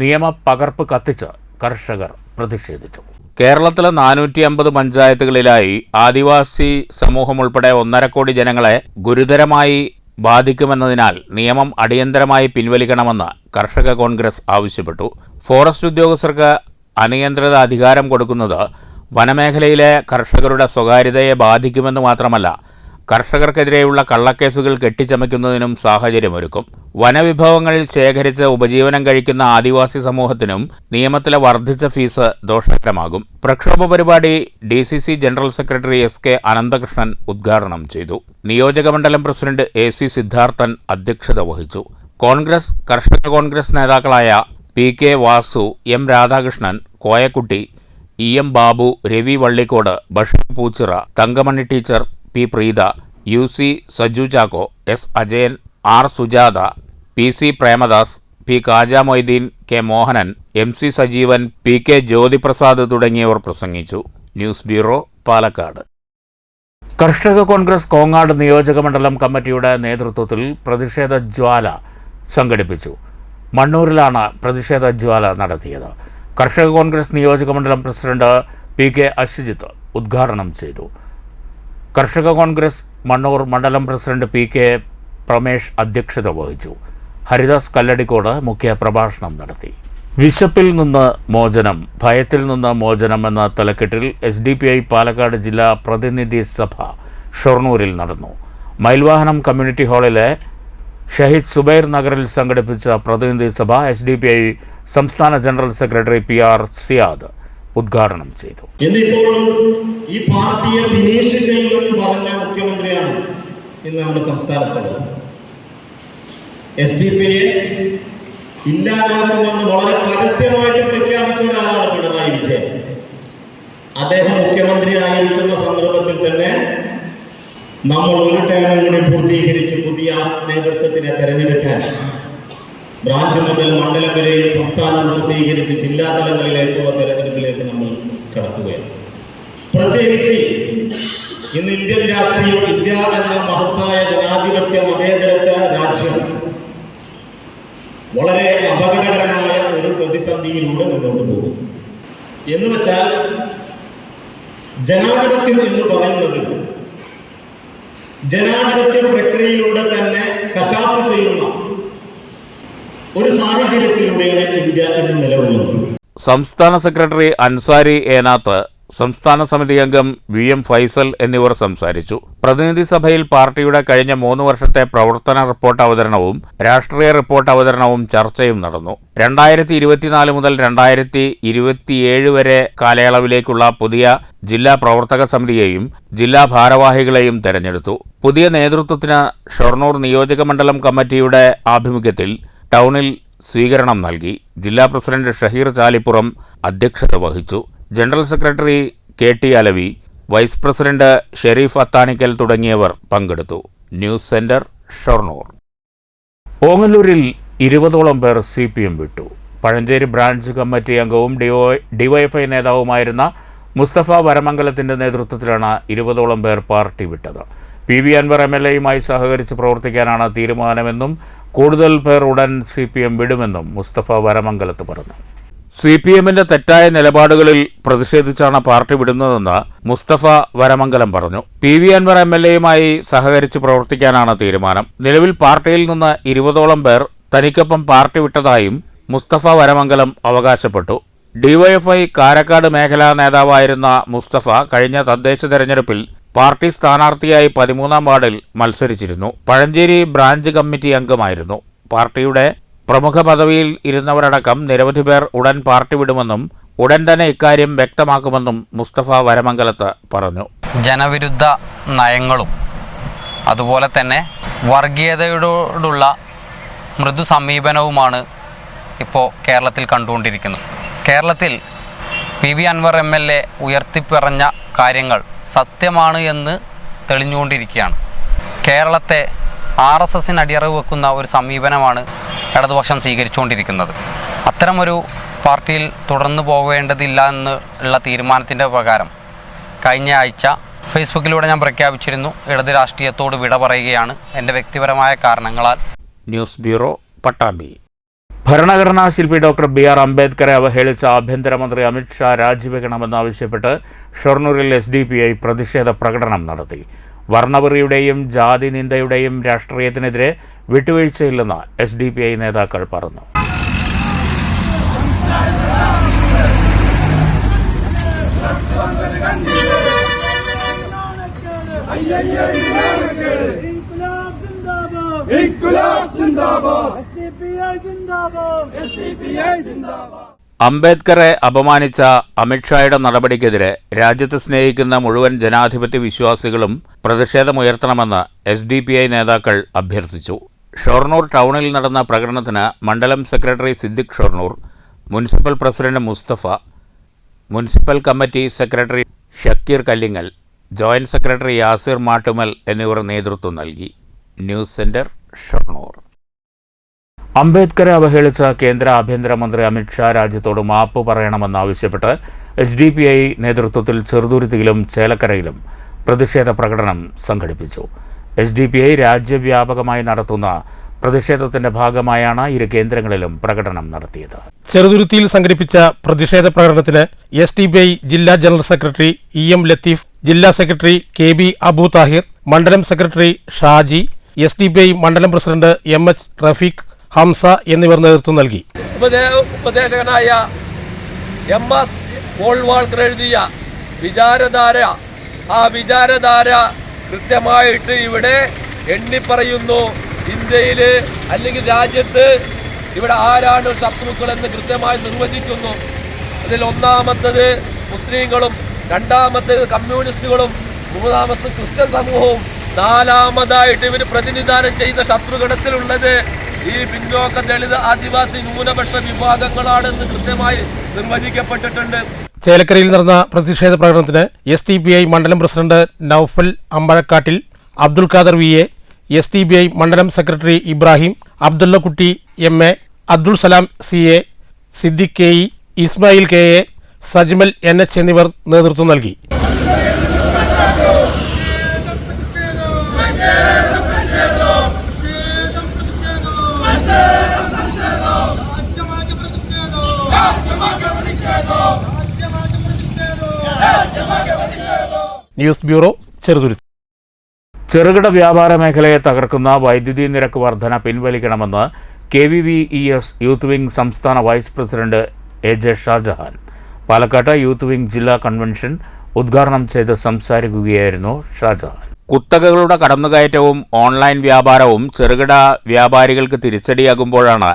നിയമ പകർപ്പ് കത്തിച്ച് കർഷകർ പ്രതിഷേധിച്ചു. കേരളത്തിലെ 450 പഞ്ചായത്തുകളിലായി ആദിവാസി സമൂഹം ഉൾപ്പെടെ 1.5 കോടി ജനങ്ങളെ ഗുരുതരമായി ബാധിക്കുമെന്നതിനാൽ നിയമം അടിയന്തരമായി പിൻവലിക്കണമെന്ന് കർഷക കോൺഗ്രസ് ആവശ്യപ്പെട്ടു. ഫോറസ്റ്റ് ഉദ്യോഗസ്ഥർക്ക് അനിയന്ത്രിത അധികാരം കൊടുക്കുന്നത് വനമേഖലയിലെ കർഷകരുടെ സ്വകാര്യതയെ ബാധിക്കുമെന്ന് മാത്രമല്ല, കർഷകർക്കെതിരെയുള്ള കള്ളക്കേസുകൾ കെട്ടിച്ചമയ്ക്കുന്നതിനും സാഹചര്യമൊരുക്കും. വനവിഭവങ്ങൾ ശേഖരിച്ച് ഉപജീവനം കഴിക്കുന്ന ആദിവാസി സമൂഹത്തിനും നിയമത്തിലെ വർദ്ധിച്ച ഫീസ് ദോഷകരമാകും. പ്രക്ഷോഭ പരിപാടി DCC general secretary SK Ananthakrishnan ഉദ്ഘാടനം ചെയ്തു. നിയോജകമണ്ഡലം പ്രസിഡന്റ് AC സിദ്ധാർത്ഥൻ അധ്യക്ഷത വഹിച്ചു. കോൺഗ്രസ്, കർഷക കോൺഗ്രസ് നേതാക്കളായ PK Vasu, M Radhakrishnan, Koyakutty, EM Babu, Ravi Vallicode, Basheer Poochira, Thankamani teacher, P Preetha, UC Saju Chacko, S Ajayan, R Sujatha, PC Premadas, P Kaja Moideen, K Mohanan, MC Sajeevan, PK Jyothiprasad തുടങ്ങിയവർ പ്രസംഗിച്ചു. News bureau, Palakkad. കർഷക കോൺഗ്രസ് കോങ്ങാട് നിയോജകമണ്ഡലം കമ്മിറ്റിയുടെ നേതൃത്വത്തിൽ പ്രതിഷേധ ജ്വാല സംഘടിപ്പിച്ചു. മണ്ണൂരിലാണ് പ്രതിഷേധ ജ്വാല നടത്തിയത്. കർഷക കോൺഗ്രസ് നിയോജകമണ്ഡലം പ്രസിഡന്റ് PK അശ്വജിത്ത് ഉദ്ഘാടനം ചെയ്തു. കർഷക കോൺഗ്രസ് മണ്ണൂർ മണ്ഡലം പ്രസിഡന്റ് PK പ്രമേഷ് അധ്യക്ഷത വഹിച്ചു. ഹരിദാസ് കല്ലടിക്കോട് മുഖ്യ പ്രഭാഷണം നടത്തി. വിശപ്പിൽ നിന്ന് മോചനം, ഭയത്തിൽ നിന്ന് മോചനം എന്ന തലക്കെട്ടിൽ SDPI പാലക്കാട് ജില്ലാ പ്രതിനിധി സഭ ഷൊർണൂരിൽ നടന്നു. മയിൽവാഹനം കമ്മ്യൂണിറ്റി ഹാളിലെ ഷഹീദ് സുബൈർ നഗറിൽ സംഘടിപ്പിച്ച പ്രതിനിധി സഭ SDPI സംസ്ഥാന ജനറൽ സെക്രട്ടറി PR സിയാദ് ഉദ്ഘാടനം ചെയ്തു. ഈ പാർട്ടിയെ ഫിനിഷ് ചെയ്യുമെന്ന് പറഞ്ഞ മുഖ്യമന്ത്രിയാണ് ഇന്ന് നമ്മുടെ സംസ്ഥാനത്തുള്ളത്. SDPയെ ഇല്ലാതാക്കുമെന്ന് വളരെ പരസ്യമായിട്ട് പ്രഖ്യാപിച്ച ഒരാളാണ് പിണറായി വിജയൻ. അദ്ദേഹം മുഖ്യമന്ത്രിയായിരിക്കുന്ന സന്ദർഭത്തിൽ തന്നെ നമ്മൾ ഒരു ടേമും കൂടി പൂർത്തീകരിച്ച് പുതിയ നേതൃത്വത്തിനെ തെരഞ്ഞെടുക്കാൻ ബ്രാഞ്ച് മുതൽ മണ്ഡലം വരെയും സംസ്ഥാനം പൂർത്തീകരിച്ച് ജില്ലാ തലങ്ങളിലേക്കുള്ള തെരഞ്ഞെടുപ്പിലേക്ക് നമ്മൾ കടക്കുകയാണ്. പ്രത്യേകിച്ച് ഇന്ന് ഇന്ത്യൻ രാഷ്ട്രീയം, ഇന്ത്യ എന്ന മഹത്തായ ജനാധിപത്യ മതേതരത്വ രാജ്യം വളരെ അപകടകരമായ ഒരു പ്രതിസന്ധിയിലൂടെ മുന്നോട്ട് പോകും. എന്ന് വെച്ചാൽ ജനാധിപത്യം എന്ന് പറയുന്നത് ജനാധിപത്യ പ്രക്രിയയിലൂടെ തന്നെ കശാപ്പ് ചെയ്യുന്ന ഒരു സാഹചര്യത്തിലൂടെയാണ് ഇന്ത്യ ഇന്ന് നിലകൊള്ളുന്നത്. സംസ്ഥാന സെക്രട്ടറി അൻസാരി ഏനാത്ത്, സംസ്ഥാന സമിതി അംഗം VM ഫൈസൽ എന്നിവർ സംസാരിച്ചു. പ്രതിനിധി സഭയിൽ പാർട്ടിയുടെ കഴിഞ്ഞ 3 വർഷത്തെ പ്രവർത്തന റിപ്പോർട്ട് അവതരണവും രാഷ്ട്രീയ റിപ്പോർട്ട് അവതരണവും ചർച്ചയും നടന്നു. 2024 മുതൽ 2027 വരെ കാലയളവിലേക്കുള്ള പുതിയ ജില്ലാ പ്രവർത്തക സമിതിയെയും ജില്ലാ ഭാരവാഹികളെയും തെരഞ്ഞെടുത്തു. പുതിയ നേതൃത്വത്തിന് ഷൊർണൂർ നിയോജകമണ്ഡലം കമ്മിറ്റിയുടെ ആഭിമുഖ്യത്തിൽ ടൗണിൽ സ്വീകരണം നൽകി. ജില്ലാ പ്രസിഡന്റ് ഷഹീർ ചാലിപ്പുറം അധ്യക്ഷത വഹിച്ചു. General secretary KT Alavi, vice president Shereef Athanikkal തുടങ്ങിയവർ പങ്കെടുത്തു. News centre, Shoranur. ഓങ്ങല്ലൂരിൽ 20ഓളം പേർ CPM വിട്ടു. പഴഞ്ചേരി ബ്രാഞ്ച് കമ്മിറ്റി അംഗവും DYFI നേതാവുമായിരുന്ന മുസ്തഫ വരമംഗലത്തിന്റെ നേതൃത്വത്തിലാണ് 20ഓളം പേർ പാർട്ടി വിട്ടത്. PV അൻവർ MLAയുമായി സഹകരിച്ച് പ്രവർത്തിക്കാനാണ് തീരുമാനമെന്നും കൂടുതൽ പേർ ഉടൻ CPM വിടുമെന്നും മുസ്തഫ വരമംഗലത്ത് പറഞ്ഞു. CPMന്റെ തെറ്റായ നിലപാടുകളിൽ പ്രതിഷേധിച്ചാണ് പാർട്ടി വിടുന്നതെന്ന് മുസ്തഫ വരമംഗലം പറഞ്ഞു. PV അൻവർ MLAയുമായി സഹകരിച്ച് പ്രവർത്തിക്കാനാണ് തീരുമാനം. നിലവിൽ പാർട്ടിയിൽ നിന്ന് 20ഓളം പേർ തനിക്കൊപ്പം പാർട്ടി വിട്ടതായും മുസ്തഫ വരമംഗലം അവകാശപ്പെട്ടു. DYFI കാരക്കാട് മേഖലാ നേതാവായിരുന്ന മുസ്തഫ കഴിഞ്ഞ തദ്ദേശ തെരഞ്ഞെടുപ്പിൽ പാർട്ടി സ്ഥാനാർത്ഥിയായി 13ാം വാർഡിൽ മത്സരിച്ചിരുന്നു. പഴഞ്ചേരി ബ്രാഞ്ച് കമ്മിറ്റി അംഗമായിരുന്നു. പാർട്ടിയുടെ പ്രമുഖ പദവിയിൽ ഇരുന്നവരടക്കം നിരവധി പേർ ഉടൻ പാർട്ടി വിടുമെന്നും ഉടൻ തന്നെ ഇക്കാര്യം വ്യക്തമാക്കുമെന്നും മുസ്തഫ വരമംഗലത്ത് പറഞ്ഞു. ജനവിരുദ്ധ നയങ്ങളും അതുപോലെ തന്നെ വർഗീയതയോടുള്ള മൃദു സമീപനവുമാണ് ഇപ്പോൾ കേരളത്തിൽ കണ്ടുകൊണ്ടിരിക്കുന്നത്. കേരളത്തിൽ PV അൻവർ MLA ഉയർത്തിപ്പറഞ്ഞ കാര്യങ്ങൾ സത്യമാണ് എന്ന് തെളിഞ്ഞുകൊണ്ടിരിക്കുകയാണ്. കേരളത്തെ RSSന് അടിയറവ് വെക്കുന്ന ഒരു സമീപനമാണ് ഇടതുപക്ഷം സ്വീകരിച്ചുകൊണ്ടിരിക്കുന്നത്. അത്തരമൊരു പാർട്ടിയിൽ തുടർന്നു പോകേണ്ടതില്ല എന്നുള്ള തീരുമാനത്തിൻ്റെ പ്രകാരം കഴിഞ്ഞ ആഴ്ച ഫേസ്ബുക്കിലൂടെ ഞാൻ പ്രഖ്യാപിച്ചിരുന്നു, ഇടത് രാഷ്ട്രീയത്തോട് വിട പറയുകയാണ് എൻ്റെ വ്യക്തിപരമായ കാരണങ്ങളാൽ. News bureau, Pattambi. ഭരണഘടനാ ശില്പി ഡോക്ടർ BR അംബേദ്കറെ അവഹേളിച്ച ആഭ്യന്തരമന്ത്രി അമിത് ഷാ രാജിവെക്കണമെന്നാവശ്യപ്പെട്ട് ഷൊർണൂരിൽ SDPI പ്രതിഷേധ പ്രകടനം നടത്തി. വർണ്ണവെറിയുടെയും ജാതി നിന്ദയുടെയും രാഷ്ട്രീയത്തിനെതിരെ വിട്ടുവീഴ്ചയില്ലെന്ന് SDPI നേതാക്കൾ പറഞ്ഞു. അംബേദ്കറെ അപമാനിച്ച അമിത്ഷായുടെ നടപടിക്കെതിരെ രാജ്യത്തെ സ്നേഹിക്കുന്ന മുഴുവൻ ജനാധിപത്യ വിശ്വാസികളും പ്രതിഷേധമുയർത്തണമെന്ന് SDPI നേതാക്കൾ അഭ്യർത്ഥിച്ചു. ഷൊർണൂർ ടൗണിൽ നടന്ന പ്രകടനത്തിന് മണ്ഡലം secretary Siddique Shoranur, municipal president Musthafa, municipal committee secretary Shakeer Kallingal, joint secretary Yasir Mattumal എന്നിവർ നേതൃത്വം നൽകി. News centre, Shoranur. അംബേദ്കറെ അവഹേളിച്ച കേന്ദ്ര ആഭ്യന്തരമന്ത്രി അമിത് ഷാ രാജ്യത്തോട് മാപ്പ് പറയണമെന്നാവശ്യപ്പെട്ട് SDPI നേതൃത്വത്തിൽ ചെറുതുരുത്തിയിലും ചേലക്കരയിലും പ്രതിഷേധ പ്രകടനം സംഘടിപ്പിച്ചു. SDPI രാജ്യവ്യാപകമായി നടത്തുന്ന പ്രതിഷേധത്തിന്റെ ഭാഗമായാണ് ഇരു കേന്ദ്രങ്ങളിലും പ്രകടനം നടത്തിയത്. ചെറുതുരുത്തിയിൽ സംഘടിപ്പിച്ച പ്രതിഷേധ പ്രകടനത്തിന് SDPI ജില്ലാ ജനറൽ സെക്രട്ടറി EM ലത്തീഫ്, ജില്ലാ സെക്രട്ടറി KB അബു താഹിർ, മണ്ഡലം സെക്രട്ടറി ഷാജി, SDPI മണ്ഡലം പ്രസിഡന്റ് MH റഫീഖ്, ഹംസ എന്നിവർ നേതൃത്വം നൽകി. ഉപദേശകനായ MS ഗോൾവാൾക്കർ എഴുതിയ വിചാരധാര, ആ വിചാരധാര കൃത്യമായിട്ട് ഇവിടെ എണ്ണിപ്പറയുന്നു. ഇന്ത്യയിൽ അല്ലെങ്കിൽ രാജ്യത്ത് ഇവിടെ ആരാണ് ശത്രുക്കൾ എന്ന് കൃത്യമായി നിർവചിക്കുന്നു. അതിൽ ഒന്നാമത്തത് മുസ്ലിങ്ങളും, രണ്ടാമത്തേത് കമ്മ്യൂണിസ്റ്റുകളും, മൂന്നാമത്തെ ക്രിസ്ത്യൻ സമൂഹവും, നാലാമതായിട്ട് ഇവർ പ്രതിനിധാനം ചെയ്യുന്ന ശത്രുഗണത്തിലുള്ളത് ഈ പിന്നോക്ക ദളിത് ആദിവാസി ന്യൂനപക്ഷ വിഭാഗങ്ങളാണെന്ന് കൃത്യമായി നിർവചിക്കപ്പെട്ടിട്ടുണ്ട്. ചേലക്കരയിൽ നടന്ന പ്രതിഷേധ പ്രകടനത്തിന് SDPI മണ്ഡലം president Noufal Ambazhakkattil, Abdul Khader VA, SDPI മണ്ഡലം secretary Ibrahim, Abdullakutty MA, Abdul Salam CA, Siddique KE, Ismail KA, Sajmal NH എന്നിവർ നേതൃത്വം നൽകി. രാജ്യമാകെ പ്രതിഷേധം ന്യൂസ് ബ്യൂറോ, ചെറുതുരുത്തി. ചെറുകിട വ്യാപാര മേഖലയെ തകർക്കുന്ന വൈദ്യുതി നിരക്ക് വർധന പിൻവലിക്കണമെന്ന് KVVES യൂത്ത് വിംഗ് സംസ്ഥാന വൈസ് പ്രസിഡന്റ് AJ ഷാജഹാൻ പാലക്കാട്ട് യൂത്ത് വിംഗ് ജില്ലാ കൺവെൻഷൻ ഉദ്ഘാടനം ചെയ്ത് സംസാരിക്കുകയായിരുന്നു ഷാജഹാൻ. കുത്തകകളുടെ കടന്നുകയറ്റവും ഓൺലൈൻ വ്യാപാരവും ചെറുകിട വ്യാപാരികൾക്ക് തിരിച്ചടിയാകുമ്പോഴാണ്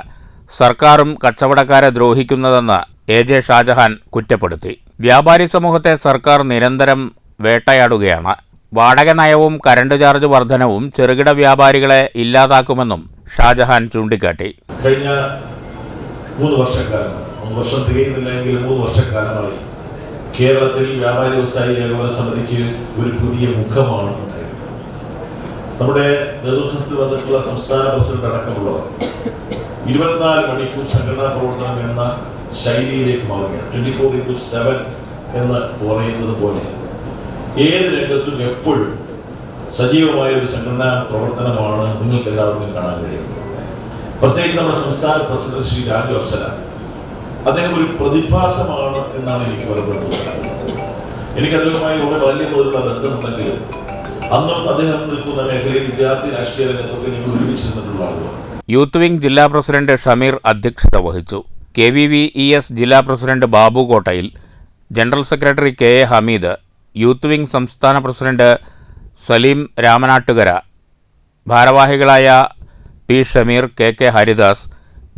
സർക്കാരും കച്ചവടക്കാരെ ദ്രോഹിക്കുന്നതെന്ന് AJ ഷാജഹാൻ കുറ്റപ്പെടുത്തി. വ്യാപാരി സമൂഹത്തെ സർക്കാർ നിരന്തരം വേട്ടയാടുകയാണ്. വാടക നയവും കറണ്ട് ചാർജ് വർധനവും ചെറുകിട വ്യാപാരികളെ ഇല്ലാതാക്കുമെന്നും ഷാജഹാൻ ചൂണ്ടിക്കാട്ടി. കഴിഞ്ഞ 3 വർഷക്കാലം, 3 വർഷം തികയുന്നില്ലെങ്കിൽ 3 വർഷക്കാലമായി കേരളത്തിൽ വ്യാപാരി വ്യവസായി ഏകോപന സമിതിക്ക് ഒരു പുതിയ മുഖമാണ് ഉണ്ടായിരുന്നത്. നമ്മുടെ നേതൃത്വത്തിൽ വന്നിട്ടുള്ള സംസ്ഥാന പ്രസിഡന്റ് അടക്കമുള്ളവർ 24 മണിക്കൂർ സംഘടനാ പ്രവർത്തനം എന്ന ശൈലിയിലേക്ക് മാറുകയാണ്. 24/7 എന്ന് പറയുന്നത് പോലെ ഏത് രംഗത്തും എപ്പോഴും സജീവമായ ഒരു സംഘടനാ പ്രവർത്തനമാണ് നിങ്ങൾക്ക് എല്ലാവർക്കും കാണാൻ കഴിയുന്നത്. പ്രത്യേകിച്ച് നമ്മുടെ സംസ്ഥാന പ്രസിഡന്റ് ശ്രീ രാജു അപ്സര, അദ്ദേഹം ഒരു പ്രതിഭാസമാണ് എന്നാണ് എനിക്ക് ബലപ്പെടുത്തുന്നത്. എനിക്ക് അദ്ദേഹവുമായി വളരെ വലിയ തോതിലുള്ള ബന്ധമുണ്ടെങ്കിലും അന്നും അദ്ദേഹം നിൽക്കുന്ന മേഖലയിൽ വിദ്യാർത്ഥി രാഷ്ട്രീയ രംഗത്തൊക്കെ ഞങ്ങൾ ഒരുമിച്ചിരുന്നിട്ടുള്ള ആളുകൾ. യൂത്ത് വിംഗ് ജില്ലാ പ്രസിഡന്റ് ഷമീർ അധ്യക്ഷത വഹിച്ചു. KVVES ജില്ലാ president Babu Kottayil, general secretary KA Hameed, youth wing സംസ്ഥാന പ്രസിഡന്റ് സലീം രാമനാട്ടുകര, ഭാരവാഹികളായ P Shameer, KK Haridas,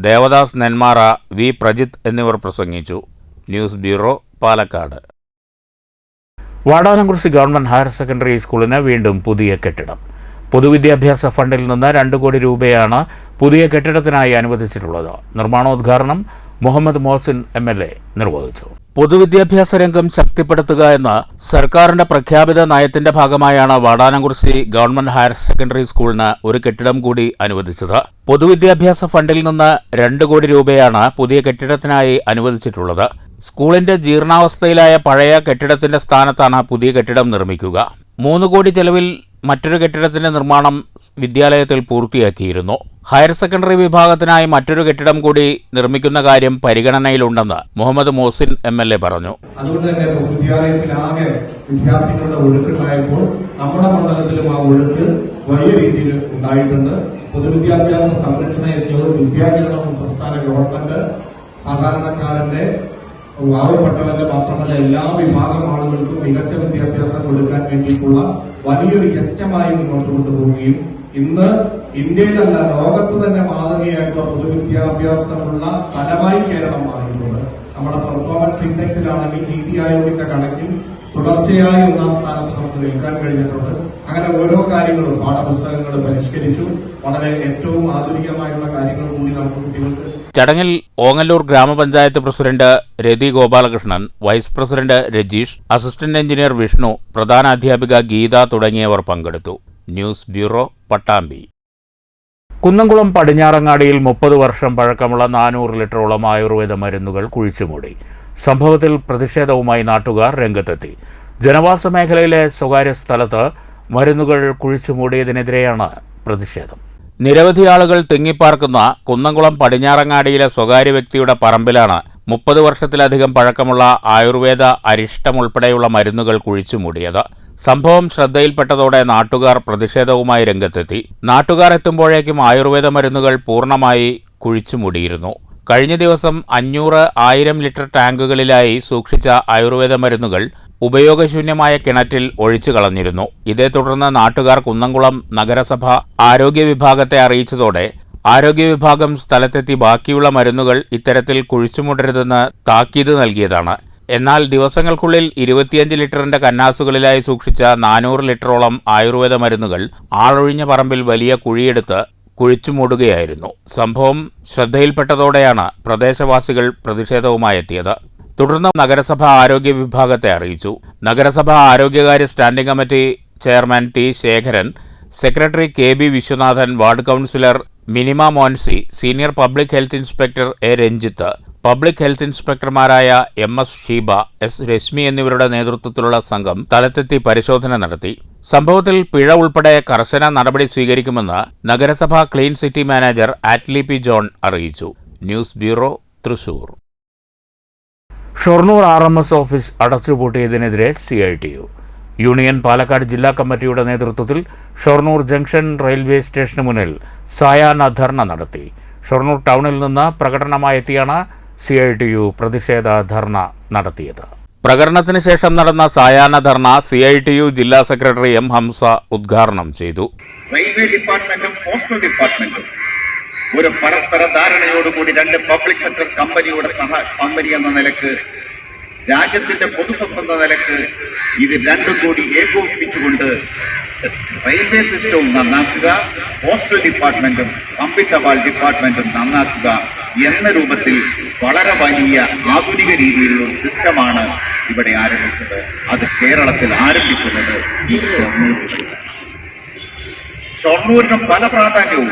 Devdas Nenmara, V Prajith എന്നിവർ പ്രസംഗിച്ചു. News bureau, Palakkad. Vadanamkurissi government higher secondary സ്കൂളിന് വീണ്ടും പുതിയ കെട്ടിടം. പൊതുവിദ്യാഭ്യാസ ഫണ്ടിൽ നിന്ന് 2 കോടി രൂപയാണ് പുതിയ കെട്ടിടത്തിനായി അനുവദിച്ചിട്ടുള്ളത്. നിർമ്മാണോദ്ഘാടനം മുഹമ്മദ് മോഹസിൻ MLA നിർവഹിച്ചു. പൊതുവിദ്യാഭ്യാസ രംഗം ശക്തിപ്പെടുത്തുക എന്ന സർക്കാരിന്റെ പ്രഖ്യാപിത നയത്തിന്റെ ഭാഗമായാണ് വാടാനംകുറിശി ഗവൺമെന്റ് ഹയർ സെക്കൻഡറി സ്കൂളിന് ഒരു കെട്ടിടം കൂടി അനുവദിച്ചത്. പൊതുവിദ്യാഭ്യാസ ഫണ്ടിൽ നിന്ന് 2 കോടി രൂപയാണ് പുതിയ കെട്ടിടത്തിനായി അനുവദിച്ചിട്ടുള്ളത്. സ്കൂളിന്റെ ജീർണാവസ്ഥയിലായ പഴയ കെട്ടിടത്തിന്റെ സ്ഥാനത്താണ് പുതിയ കെട്ടിടം നിർമ്മിക്കുക. 3 കോടി ചെലവിൽ മറ്റൊരു കെട്ടിടത്തിന്റെ നിർമ്മാണം വിദ്യാലയത്തിൽ പൂർത്തിയാക്കിയിരുന്നു. ഹയർ സെക്കൻഡറി വിഭാഗത്തിനായി മറ്റൊരു കെട്ടിടം കൂടി നിർമ്മിക്കുന്ന കാര്യം പരിഗണനയിലുണ്ടെന്ന് മുഹമ്മദ് മോഹസിൻ MLA പറഞ്ഞു. അതുകൊണ്ട് തന്നെ വിദ്യാലയത്തിലാകെ വിദ്യാർത്ഥികളുടെ ഒഴുക്കുണ്ടായപ്പോൾ നമ്മുടെ മണ്ഡലത്തിലും ആ ഒഴുക്ക് വലിയ രീതിയിൽ ഉണ്ടായിട്ടുണ്ട്. പൊതുവിദ്യാഭ്യാസ സംരക്ഷണ യജ്ഞവും വിദ്യാഭ്യാസവും സംസ്ഥാന ഗവൺമെന്റ് സാധാരണക്കാരന്റെ പാവപ്പെട്ടവന്റെ മാത്രമല്ല എല്ലാ വിഭാഗം ആളുകൾക്കും മികച്ച വിദ്യാഭ്യാസം കൊടുക്കാൻ വേണ്ടിയിട്ടുള്ള വലിയൊരു യജ്ഞമായി മുന്നോട്ട് കൊണ്ടുപോവുകയും ഇന്ന് ഇന്ത്യയിലല്ല ലോകത്ത് തന്നെ മാതൃകയായിട്ടുള്ള പൊതുവിദ്യാഭ്യാസമുള്ള സ്ഥലമായി കേരളം മാറിയിട്ടുണ്ട്. നമ്മുടെ പെർഫോമൻസ് ഇൻഡെക്സിലാണെങ്കിൽ നീതി ആയോഗിന്റെ കണക്കിൽ തുടർച്ചയായി 1-ാം സ്ഥാനത്ത് നമുക്ക് നിൽക്കാൻ കഴിഞ്ഞിട്ടുണ്ട്. അങ്ങനെ ഓരോ കാര്യങ്ങളും പാഠപുസ്തകങ്ങൾ പരിഷ്കരിച്ചു. വളരെ ഏറ്റവും ആധുനികമായിട്ടുള്ള കാര്യങ്ങൾ കൂടി നമുക്ക് കുട്ടികൾക്ക്. ചടങ്ങിൽ ഓങ്ങല്ലൂർ ഗ്രാമപഞ്ചായത്ത് president Rathi Gopalakrishnan, vice president Rajeesh, assistant engineer Vishnu, പ്രധാന അധ്യാപിക ഗീത തുടങ്ങിയവർ പങ്കെടുത്തു. News bureau, Pattambi. കുന്നംകുളം പടിഞ്ഞാറങ്ങാടിയിൽ 30 വർഷം പഴക്കമുള്ള 400 ലിറ്ററോളം ആയുർവേദ മരുന്നുകൾ കുഴിച്ചുമൂടി. സംഭവത്തിൽ പ്രതിഷേധവുമായി നാട്ടുകാർ രംഗത്തെത്തി. ജനവാസ മേഖലയിലെ സ്വകാര്യ സ്ഥലത്ത് മരുന്നുകൾ കുഴിച്ചുമൂടിയതിനെതിരെയാണ് പ്രതിഷേധം. നിരവധി ആളുകൾ തിങ്ങിപ്പാർക്കുന്ന കുന്നംകുളം പടിഞ്ഞാറങ്ങാടിയിലെ സ്വകാര്യ വ്യക്തിയുടെ പറമ്പിലാണ് 30 വർഷത്തിലധികം പഴക്കമുള്ള ആയുർവേദ അരിഷ്ടമുൾപ്പെടെയുള്ള മരുന്നുകൾ കുഴിച്ചുമൂടിയത്. സംഭവം ശ്രദ്ധയിൽപ്പെട്ടതോടെ നാട്ടുകാർ പ്രതിഷേധവുമായി രംഗത്തെത്തി. നാട്ടുകാർ എത്തുമ്പോഴേക്കും ആയുർവേദ മരുന്നുകൾ പൂർണ്ണമായി കുഴിച്ചുമൂടിയിരുന്നു. കഴിഞ്ഞ ദിവസം 500-1000 ലിറ്റർ ടാങ്കുകളിലായി സൂക്ഷിച്ച ആയുർവേദ മരുന്നുകൾ ഉപയോഗശൂന്യമായ കിണറ്റിൽ ഒഴിച്ചു കളഞ്ഞിരുന്നു. ഇതേ തുടർന്ന് നാട്ടുകാർ കുന്നംകുളം നഗരസഭ ആരോഗ്യ വിഭാഗത്തെ അറിയിച്ചതോടെ ആരോഗ്യ വിഭാഗം സ്ഥലത്തെത്തി ബാക്കിയുള്ള മരുന്നുകൾ ഇത്തരത്തിൽ കുഴിച്ചുമൂടരുതെന്ന് താക്കീത് നൽകിയതാണ്. എന്നാൽ ദിവസങ്ങൾക്കുള്ളിൽ 25 ലിറ്ററിന്റെ കന്നാസുകളിലായി സൂക്ഷിച്ച 400 ലിറ്ററോളം ആയുർവേദ മരുന്നുകൾ ആളൊഴിഞ്ഞ പറമ്പിൽ വലിയ കുഴിയെടുത്ത് കുഴിച്ചുമൂടുകയായിരുന്നു. സംഭവം ശ്രദ്ധയിൽപ്പെട്ടതോടെയാണ് പ്രദേശവാസികൾ പ്രതിഷേധവുമായെത്തിയത്. തുടർന്ന് നഗരസഭ ആരോഗ്യ വിഭാഗത്തെ അറിയിച്ചു. നഗരസഭ ആരോഗ്യകാര്യ standing committee chairman T Sekharan, secretary KB Viswanathan, ward councillor Minima Moncy, senior public health inspector A Ranjith, public health ഇൻസ്പെക്ടർമാരായ MS ഷീബ, S രശ്മി എന്നിവരുടെ നേതൃത്വത്തിലുള്ള സംഘം സ്ഥലത്തെത്തി പരിശോധന നടത്തി. സംഭവത്തിൽ പിഴ ഉൾപ്പെടെ കർശന നടപടി സ്വീകരിക്കുമെന്ന് നഗരസഭ clean city manager Atley P John അറിയിച്ചു. News bureau, Thrissur. Shoranur RMS office അടച്ചുപൂട്ടിയതിനെതിരെ CITU. യൂണിയൻ പാലക്കാട് ജില്ലാ കമ്മിറ്റിയുടെ നേതൃത്വത്തിൽ ഷൊർണൂർ ജംഗ്ഷൻ റെയിൽവേ സ്റ്റേഷന് മുന്നിൽ സായാഹ്ന ധർണ നടത്തി. ഷൊർണൂർ ടൗണിൽ നിന്ന് പ്രകടനമായെത്തിയാണ് CITU പ്രതിഷേധ ധർണ നടത്തിയത്. പ്രകടനത്തിന് ശേഷം നടന്ന സായാഹ്ന ധർണ CITU ജില്ലാ സെക്രട്ടറി M. ഹംസ ഉദ്ഘാടനം ചെയ്തു. റെയിൽവേ ഡിപ്പാർട്ട്മെന്റും പോസ്റ്റൽ ഡിപ്പാർട്ട്മെന്റും ഒരു പരസ്പര ധാരണയോടുകൂടി രണ്ട് പബ്ലിക് സെക്ടർ കമ്പനി എന്ന നിലക്ക്, രാജ്യത്തിന്റെ പൊതുസ്വത്ത് എന്ന നിലക്ക് ഇത് രണ്ടും കൂടി ഏകോപിപ്പിച്ചുകൊണ്ട് റെയിൽവേ സിസ്റ്റവും നന്നാക്കുക, പോസ്റ്റൽ ഡിപ്പാർട്ട്മെന്റും കമ്പിത്തപാൽ ഡിപ്പാർട്ട്മെന്റും നന്നാക്കുക എന്ന രൂപത്തിൽ വളരെ വലിയ ആധുനിക രീതിയിലുള്ള ഒരു സിസ്റ്റമാണ് ഇവിടെ ആരംഭിച്ചത്. അത് കേരളത്തിൽ ആരംഭിക്കുന്നത് ഈ ഷൊർണൂരിലാണ്. ഷൊർണൂരിന് പല പ്രാധാന്യവും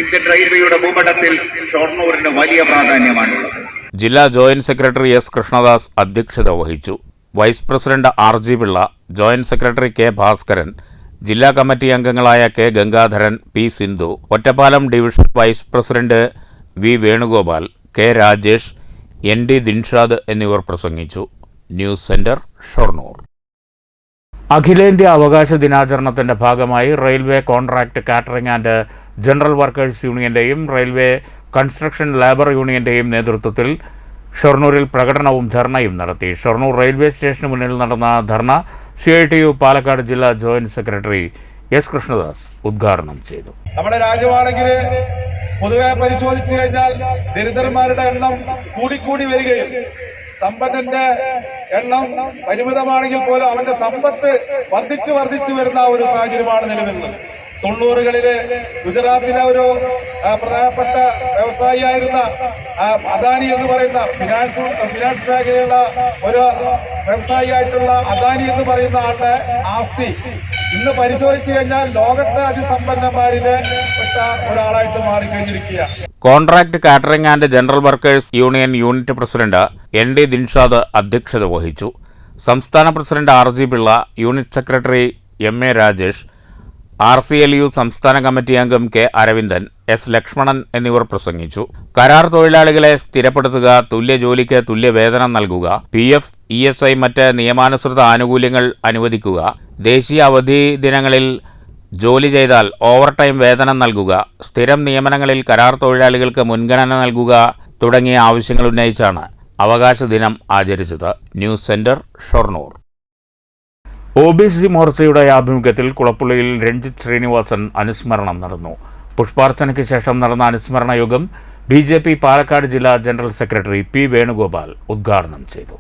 ഇന്ത്യൻ റെയിൽവേയുടെ ഭൂപടത്തിൽ ഷൊർണൂരിന് വലിയ പ്രാധാന്യമാണുള്ളത്. ജില്ലാ ജോയിന്റ് സെക്രട്ടറി S. കൃഷ്ണദാസ് അധ്യക്ഷത വഹിച്ചു. Vice president R. G. Pillai, joint secretary K. Bhaskaran, ജില്ലാ കമ്മിറ്റി അംഗങ്ങളായ K. Gangadharan, P. Sindhu, Ottapalam division vice president V. Venugopal, K. Rajesh, N. D. Dinshad എന്നിവർ പ്രസംഗിച്ചു. News centre, Shoranur. അഖിലേന്ത്യാ അവകാശ ദിനാചരണത്തിന്റെ ഭാഗമായി railway contract catering and general workers യൂണിയന്റെയും റെയിൽവേ കൺസ്ട്രക്ഷൻ ലേബർ യൂണിയന്റെയും നേതൃത്വത്തിൽ ഷൊർണൂരിൽ പ്രകടനവും ധർണയും നടത്തി. ഷൊർണൂർ റെയിൽവേ സ്റ്റേഷന് മുന്നിൽ നടന്ന ധർണ CITU പാലക്കാട് ജില്ലാ ജോയിന്റ് സെക്രട്ടറി S. കൃഷ്ണദാസ് ഉദ്ഘാടനം ചെയ്തു. നമ്മുടെ രാജ്യമാണെങ്കിൽ പൊതുവെ പരിശോധിച്ചു കഴിഞ്ഞാൽ ദരിദ്രന്മാരുടെ എണ്ണം കൂടിക്കൂടി വരികയും സമ്പന്നന്റെ എണ്ണം പരിമിതമാണെങ്കിൽ പോലും അവന്റെ സമ്പത്ത് വർദ്ധിച്ചു വരുന്ന ഒരു സാഹചര്യമാണ് നിലവിലുള്ളത്. 90കളില് ഗുജറാത്തിലെ ഒരു പ്രധാനപ്പെട്ട വ്യവസായിയായിരുന്ന അദാനി എന്ന് പറയുന്ന ഫിനാൻസ് മേഖലയുള്ള ഒരു വ്യവസായിയായിട്ടുള്ള അദാനി എന്ന് പറയുന്ന ആളുടെ ആസ്തി ഇന്ന് പരിശോധിച്ചു കഴിഞ്ഞാൽ ലോകത്തെ അതിസമ്പന്നന്മാരിലെ പെട്ട ഒരാളായിട്ട് മാറിക്കഴിഞ്ഞിരിക്കുകയാണ്. Contract catering and general workers union unit president N. D. Dinshad അധ്യക്ഷത വഹിച്ചു. സംസ്ഥാന president R. G. Pillai, unit secretary M. A. Rajesh, RCLU സംസ്ഥാന കമ്മിറ്റി അംഗം K. അരവിന്ദൻ, S. ലക്ഷ്മണൻ എന്നിവർ പ്രസംഗിച്ചു. കരാർ തൊഴിലാളികളെ സ്ഥിരപ്പെടുത്തുക, തുല്യ ജോലിക്ക് തുല്യ വേതനം നൽകുക, PF, ESI മറ്റ് നിയമാനുസൃത ആനുകൂല്യങ്ങൾ അനുവദിക്കുക, ദേശീയ അവധി ദിനങ്ങളിൽ ജോലി ചെയ്താൽ ഓവർടൈം വേതനം നൽകുക, സ്ഥിരം നിയമനങ്ങളിൽ കരാർ തൊഴിലാളികൾക്ക് മുൻഗണന നൽകുക തുടങ്ങിയ ആവശ്യങ്ങൾ ഉന്നയിച്ചാണ് അവകാശ ദിനം ആചരിച്ചത്. News centre, Shoranur. OBC മോർച്ചയുടെ ആഭിമുഖ്യത്തിൽ കുളപ്പുള്ളിയിൽ രഞ്ജിത്ത് ശ്രീനിവാസൻ അനുസ്മരണം നടന്നു. പുഷ്പാർച്ചനയ്ക്ക് ശേഷം നടന്ന അനുസ്മരണ യോഗം BJP പാലക്കാട് ജില്ലാ ജനറൽ സെക്രട്ടറി P. വേണുഗോപാൽ ഉദ്ഘാടനം ചെയ്തു.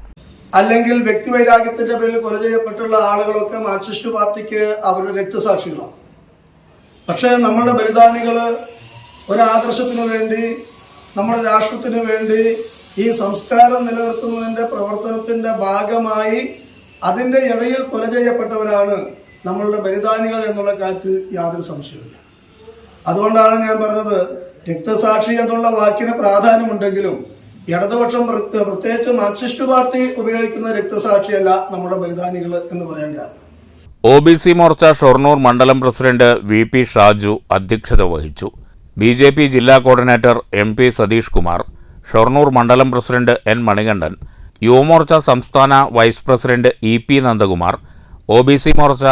അല്ലെങ്കിൽ വ്യക്തിവൈരാഗ്യത്തിന്റെ പേരിൽ കൊല ചെയ്യപ്പെട്ടുള്ള ആളുകളൊക്കെ മാർക്സിസ്റ്റ് പാർട്ടിക്ക് അവരുടെ രക്തസാക്ഷികളാണ്. പക്ഷേ നമ്മളുടെ ബലിദാനികള് ഒരാദർശത്തിനു വേണ്ടി, നമ്മുടെ രാഷ്ട്രത്തിനു വേണ്ടി ഈ സംസ്കാരം നിലനിർത്തുന്നതിന്റെ പ്രവർത്തനത്തിന്റെ ഭാഗമായി അതിന്റെ ഇടയിൽ കൊല ചെയ്യപ്പെട്ടവരാണ് നമ്മളുടെ ബലിദാനികൾ എന്നുള്ള കാര്യത്തിൽ യാതൊരു സംശയമില്ല. അതുകൊണ്ടാണ് ഞാൻ പറഞ്ഞത്, രക്തസാക്ഷി എന്നുള്ള വാക്കിന് പ്രാധാന്യമുണ്ടെങ്കിലും ഇടതുപക്ഷം പ്രത്യേകിച്ച് മാർക്സിസ്റ്റ് പാർട്ടി ഉപയോഗിക്കുന്ന രക്തസാക്ഷിയല്ല നമ്മുടെ ബലിദാനികൾ എന്ന് പറയാൻ കാരണം. OBC മോർച്ച ഷൊർണൂർ മണ്ഡലം പ്രസിഡന്റ് VP ഷാജു അധ്യക്ഷത വഹിച്ചു. BJP ജില്ലാ കോർഡിനേറ്റർ MP സതീഷ് കുമാർ, ഷൊർണൂർ മണ്ഡലം പ്രസിഡന്റ് N. മണികണ്ഠൻ, യുവമോർച്ച സംസ്ഥാന vice president EP Nandakumar, OBC Morcha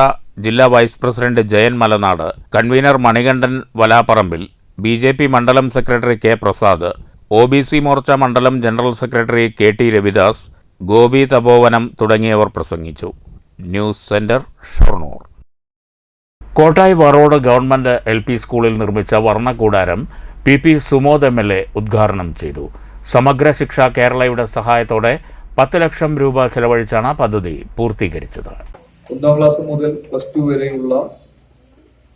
ജില്ലാ vice president Jayan Malanad, convener Manikandan Valapparambil, BJP മണ്ഡലം secretary K. Prasad, OBC Morcha മണ്ഡലം general secretary KT Ravidas, Gopi Thapovanam തുടങ്ങിയവർ പ്രസംഗിച്ചു. News centre, Shoranur. Kottayi Varode government LP സ്കൂളിൽ നിർമ്മിച്ച വർണ്ണക്കൂടാരം PP സുമോദ് MLA ഉദ്ഘാടനം ചെയ്തു. സമഗ്ര ശിക്ഷ കേരളയുടെ സഹായത്തോടെ 10 ലക്ഷം രൂപ ചെലവഴിച്ചാണ് പദ്ധതി പൂർത്തീകരിച്ചത്. 1ാം ക്ലാസ് മുതൽ +2 വരെയുള്ള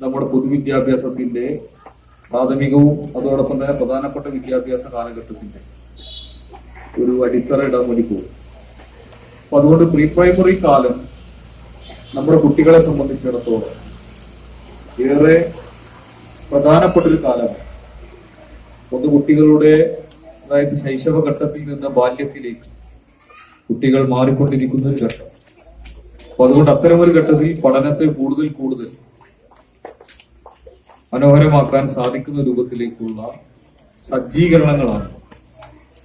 നമ്മുടെ പൊതുവിദ്യാഭ്യാസത്തിന്റെ പ്രാഥമികവും അതോടൊപ്പം തന്നെ പ്രധാനപ്പെട്ട വിദ്യാഭ്യാസ കാലഘട്ടത്തിന്റെ ഒരു അടിത്തറ ഇടാൻ വേണ്ടി പോകും. അപ്പൊ അതുകൊണ്ട് പ്രീ പ്രൈമറി കാലം നമ്മുടെ കുട്ടികളെ സംബന്ധിച്ചിടത്തോളം ഏറെ പ്രധാനപ്പെട്ടൊരു കാലമാണ്. ഒന്ന്, കുട്ടികളുടെ അതായത് ശൈശവഘട്ടത്തിൽ നിന്ന് ബാല്യത്തിലേക്ക് കുട്ടികൾ മാറിക്കൊണ്ടിരിക്കുന്ന ഒരു ഘട്ടം. അപ്പൊ അതുകൊണ്ട് അത്തരമൊരു ഘട്ടത്തിൽ പഠനത്തെ കൂടുതൽ മനോഹരമാക്കാൻ സാധിക്കുന്ന രൂപത്തിലേക്കുള്ള സജ്ജീകരണങ്ങളാണ്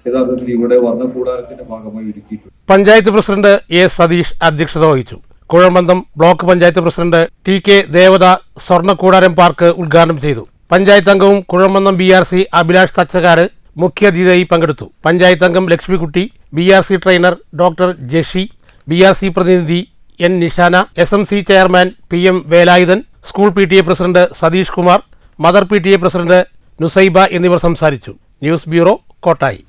യഥാർത്ഥത്തിൽ ഇവിടെ വർണ്ണക്കൂടാരത്തിന്റെ ഭാഗമായി ഒരുക്കിയിട്ടുണ്ട്. Panchayat president A. സതീഷ് അധ്യക്ഷത വഹിച്ചു. Kuzhamantham block panchayat president TK. ദേവത സ്വർണ്ണക്കൂടാരം പാർക്ക് ഉദ്ഘാടനം ചെയ്തു. പഞ്ചായത്ത് അംഗവും കുഴമന്തം BRC അഭിലാഷ് തച്ചകാട് മുഖ്യാതിഥിയായി പങ്കെടുത്തു. പഞ്ചായത്ത് അംഗം Lakshmikutty, BRC trainer doctor Jashi, BRC പ്രതിനിധി N. Nishana, SMC chairman PM Velayudhan, school PTA president Satheesh Kumar, mother PTA president Nusaiba എന്നിവർ സംസാരിച്ചു. News bureau, Kottayi.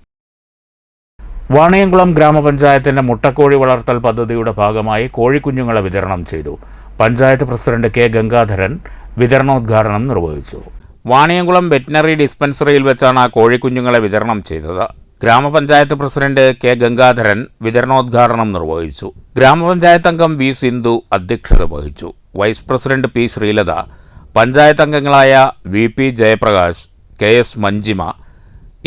വാണിയംകുളം ഗ്രാമപഞ്ചായത്തിന്റെ മുട്ടക്കോഴി വളർത്തൽ പദ്ധതിയുടെ ഭാഗമായി കോഴിക്കുഞ്ഞുങ്ങളെ വിതരണം ചെയ്തു. Panchayat president K. ഗംഗാധരൻ വിതരണോദ്ഘാടനം നിർവഹിച്ചു. വാണിയംകുളം വെറ്റിനറി ഡിസ്പെൻസറിയിൽ വെച്ചാണ് കോഴിക്കുഞ്ഞുങ്ങളെ വിതരണം ചെയ്തത്. ഗ്രാമപഞ്ചായത്ത് പ്രസിഡന്റ് K. ഗംഗാധരൻ വിതരണോദ്ഘാടനം നിർവഹിച്ചു. ഗ്രാമപഞ്ചായത്ത് അംഗം V. സിന്ധു അധ്യക്ഷത വഹിച്ചു. Vice president P. Sreelatha, panchayat അംഗങ്ങളായ VP Jayaprakash, KS Manjima,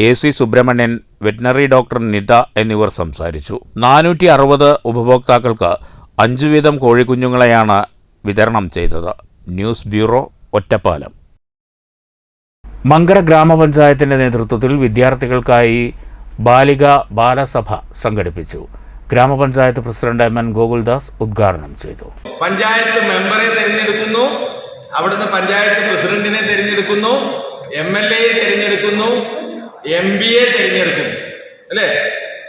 AC Subramanian, veterinary doctor Nitha എന്നിവർ സംസാരിച്ചു. 460 ഉപഭോക്താക്കൾക്ക് 5 വീതം കോഴിക്കുഞ്ഞുങ്ങളെയാണ് വിതരണം ചെയ്തത്. News bureau, Ottapalam. മങ്കര ഗ്രാമപഞ്ചായത്തിന്റെ നേതൃത്വത്തിൽ വിദ്യാർത്ഥികൾക്കായി ബാലസഭ സംഘടിപ്പിച്ചു. ഗ്രാമപഞ്ചായത്ത് പ്രസിഡന്റ് MN ഗോകുൽദാസ് ഉദ്ഘാടനം ചെയ്തു. പഞ്ചായത്ത് മെമ്പറെ തെരഞ്ഞെടുക്കുന്നു, അവിടുന്ന് പഞ്ചായത്ത് പ്രസിഡന്റിനെ തെരഞ്ഞെടുക്കുന്നു, MLA തെരഞ്ഞെടുക്കുന്നു, MPയെ തെരഞ്ഞെടുക്കുന്നു, അല്ലേ?